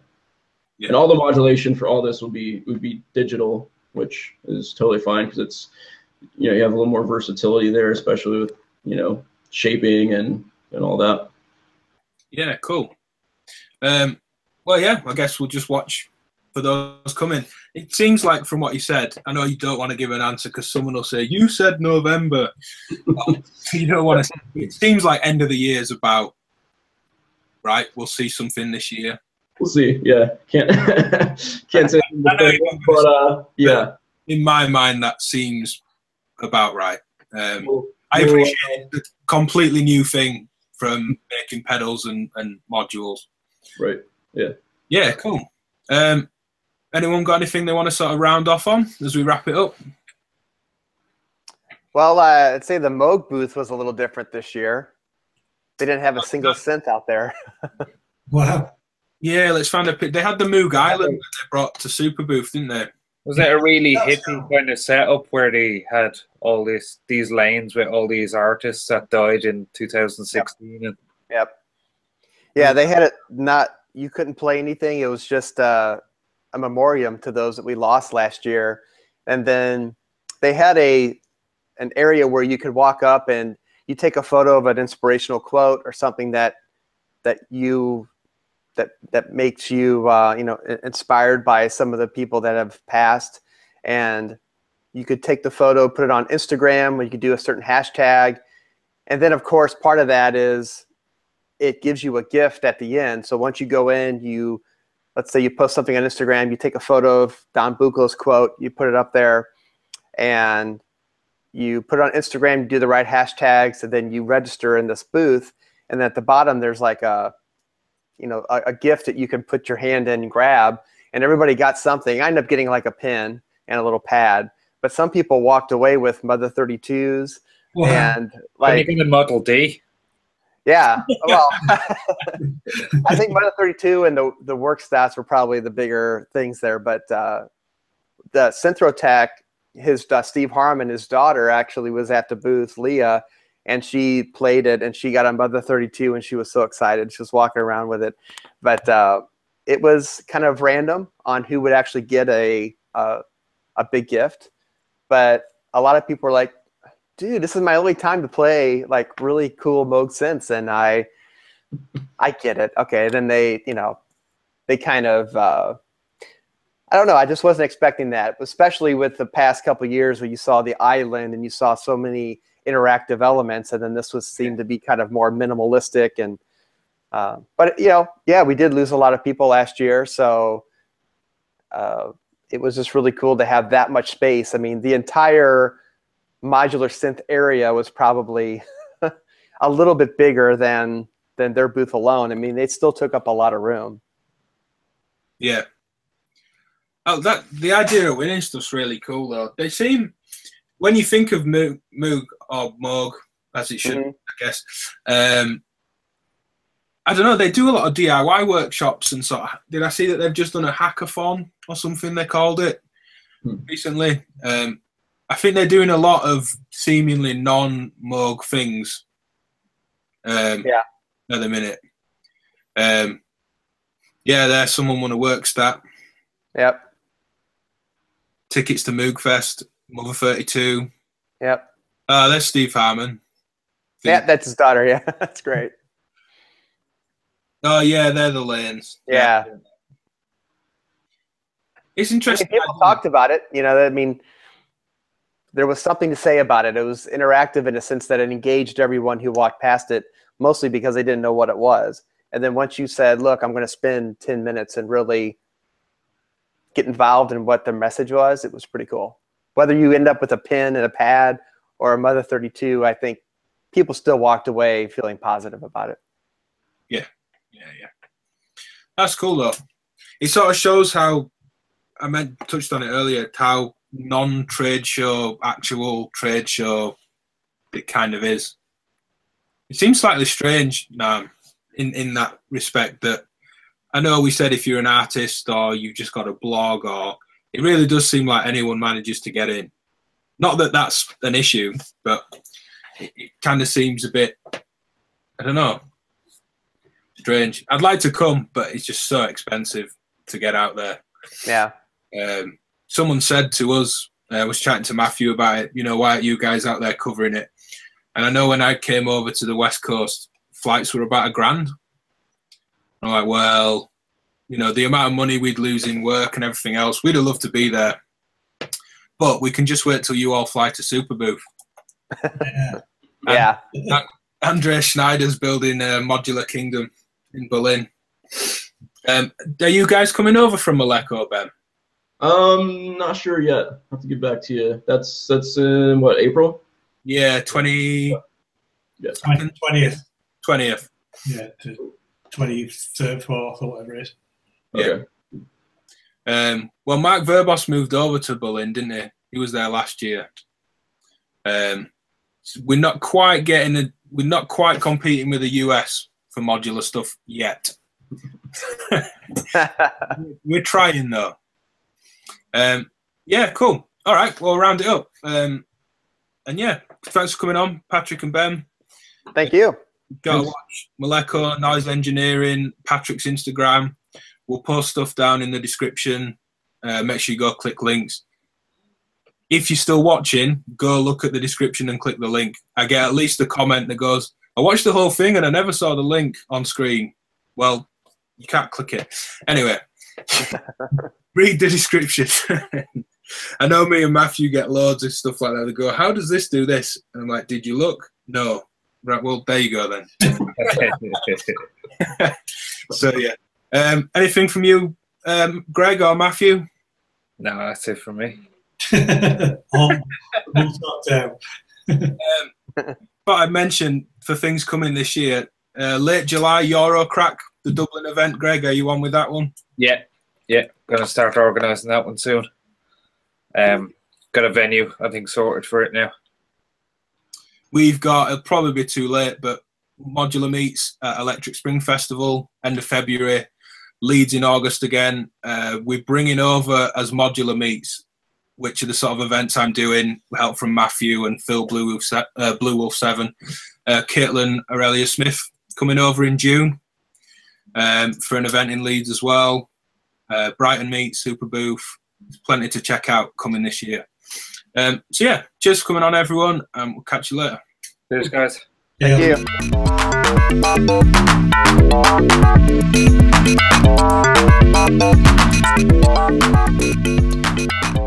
And all the modulation for all this would be digital, which is totally fine, because it's you have a little more versatility there, especially with shaping and all that. Yeah, cool. Well, yeah, I guess we'll just watch for those coming. It seems like, from what you said, I know you don't want to give an answer because someone will say, you said November. You don't want to. It seems like end of the year is about right. We'll see something this year. We'll see. Yeah, can't say. But yeah, in my mind, that seems about right. I appreciate the completely new thing from making pedals and modules. Right. Yeah. Yeah. Cool. Anyone got anything they want to sort of round off on as we wrap it up? Well, I'd say the Moog booth was a little different this year. They didn't have a single synth out there. Wow. Yeah, let's find a pic. They had the Moog Island that they brought to Super Booth, didn't they? Was it a really hippie kind of setup where they had all these lanes with all these artists that died in 2016? Yep. Yeah, they had it not. You couldn't play anything. It was just a memoriam to those that we lost last year. And then they had an area where you could walk up and you take a photo of an inspirational quote or something that makes you inspired by some of the people that have passed. And you could take the photo, put it on Instagram, or you could do a certain hashtag. And then, of course, part of that is it gives you a gift at the end. So once you go in, let's say you post something on Instagram, you take a photo of Don Buchlo's quote, you put it up there, and you put it on Instagram, you do the right hashtags, and then you register in this booth. And at the bottom, there's like a gift that you can put your hand in and grab. And everybody got something. I ended up getting like a pen and a little pad. But some people walked away with Mother 32s. Wow. And like a Model D. Yeah, well, I think Mother 32 and the work stats were probably the bigger things there. But the Synthro his Steve Harmon, his daughter, actually was at the booth, Leah, and she played it, and she got a Mother 32, and she was so excited. She was walking around with it. But it was kind of random on who would actually get a big gift. But a lot of people were like, dude, this is my only time to play like really cool Moog synths, and I get it. Okay, then they kind of I don't know. I just wasn't expecting that, especially with the past couple of years where you saw the island and you saw so many interactive elements, and then this seemed to be kind of more minimalistic. And but yeah, we did lose a lot of people last year, so it was just really cool to have that much space. I mean, the entire modular synth area was probably a little bit bigger than their booth alone. I mean, they still took up a lot of room. Yeah. Oh, the idea of winning stuff's really cool though. They seem, when you think of Moog or Moog, as it should, I guess. I don't know. They do a lot of DIY workshops and sort of. Did I see that they've just done a hackathon or something? They called it recently. I think they're doing a lot of seemingly non-Moog things at the minute. Yeah, there's someone won a work stat. Yep. Tickets to Moog Fest, Mother 32. Yep. There's Steve Harmon. Yeah, that's his daughter. Yeah, that's great. Oh, yeah, they're the lanes. Yeah. It's interesting. People talked about it. I mean, there was something to say about it. It was interactive in a sense that it engaged everyone who walked past it, mostly because they didn't know what it was. And then once you said, look, I'm going to spend 10 minutes and really get involved in what the message was, it was pretty cool. Whether you end up with a pen and a pad or a Mother 32, I think people still walked away feeling positive about it. Yeah. That's cool, though. It sort of shows how, touched on it earlier, how non-trade show, actual trade show, it kind of is. It seems slightly strange now in that respect that I know we said if you're an artist or you've just got a blog, or it really does seem like anyone manages to get in. Not that that's an issue, but it kind of seems a bit, I don't know, strange. I'd like to come, but it's just so expensive to get out there. Yeah. Someone said to us, I was chatting to Matthew about it, why aren't you guys out there covering it? And I know when I came over to the West Coast, flights were about $1,000. I'm like, well, the amount of money we'd lose in work and everything else, we'd have loved to be there. But we can just wait till you all fly to Superbooth. Yeah. Andreas Schneider's building a Modular Kingdom in Berlin. Are you guys coming over from Maleko, Ben? Not sure yet. I'll have to get back to you. That's in what, April? Yeah, 20th. Yeah, to 23rd, 4th, or whatever it is. Okay. Yeah. Well, Mark Verbos moved over to Berlin, didn't he? He was there last year. We're not quite competing with the US for modular stuff yet. We're trying though. Yeah, cool. All right, we'll round it up. And yeah, thanks for coming on, Patrick and Ben. Thank you. Go watch Maleko, Noise Engineering, Patrick's Instagram. We'll post stuff down in the description. Make sure you go click links. If you're still watching, go look at the description and click the link. I get at least a comment that goes, I watched the whole thing and I never saw the link on screen. Well, you can't click it. Anyway, read the description. I know me and Matthew get loads of stuff like that. They go, how does this do this? And I'm like, did you look? No. Right, well, there you go then. So, yeah. Anything from you, Greg or Matthew? No, that's it from me. But I mentioned for things coming this year, late July, Eurocrack, the Dublin event. Greg, are you on with that one? Yeah. Going to start organising that one soon. Got a venue, I think, sorted for it now. We've got, it'll probably be too late, but Modular meets at Electric Spring Festival, end of February, Leeds in August again. We're bringing over as Modular meets, which are the sort of events I'm doing, help from Matthew and Phil Blue Wolf 7, Caitlin Aurelia Smith coming over in June for an event in Leeds as well. Brighton meet, Super Booth, there's plenty to check out coming this year. So yeah, cheers for coming on everyone, and we'll catch you later. Cheers guys. Thank you.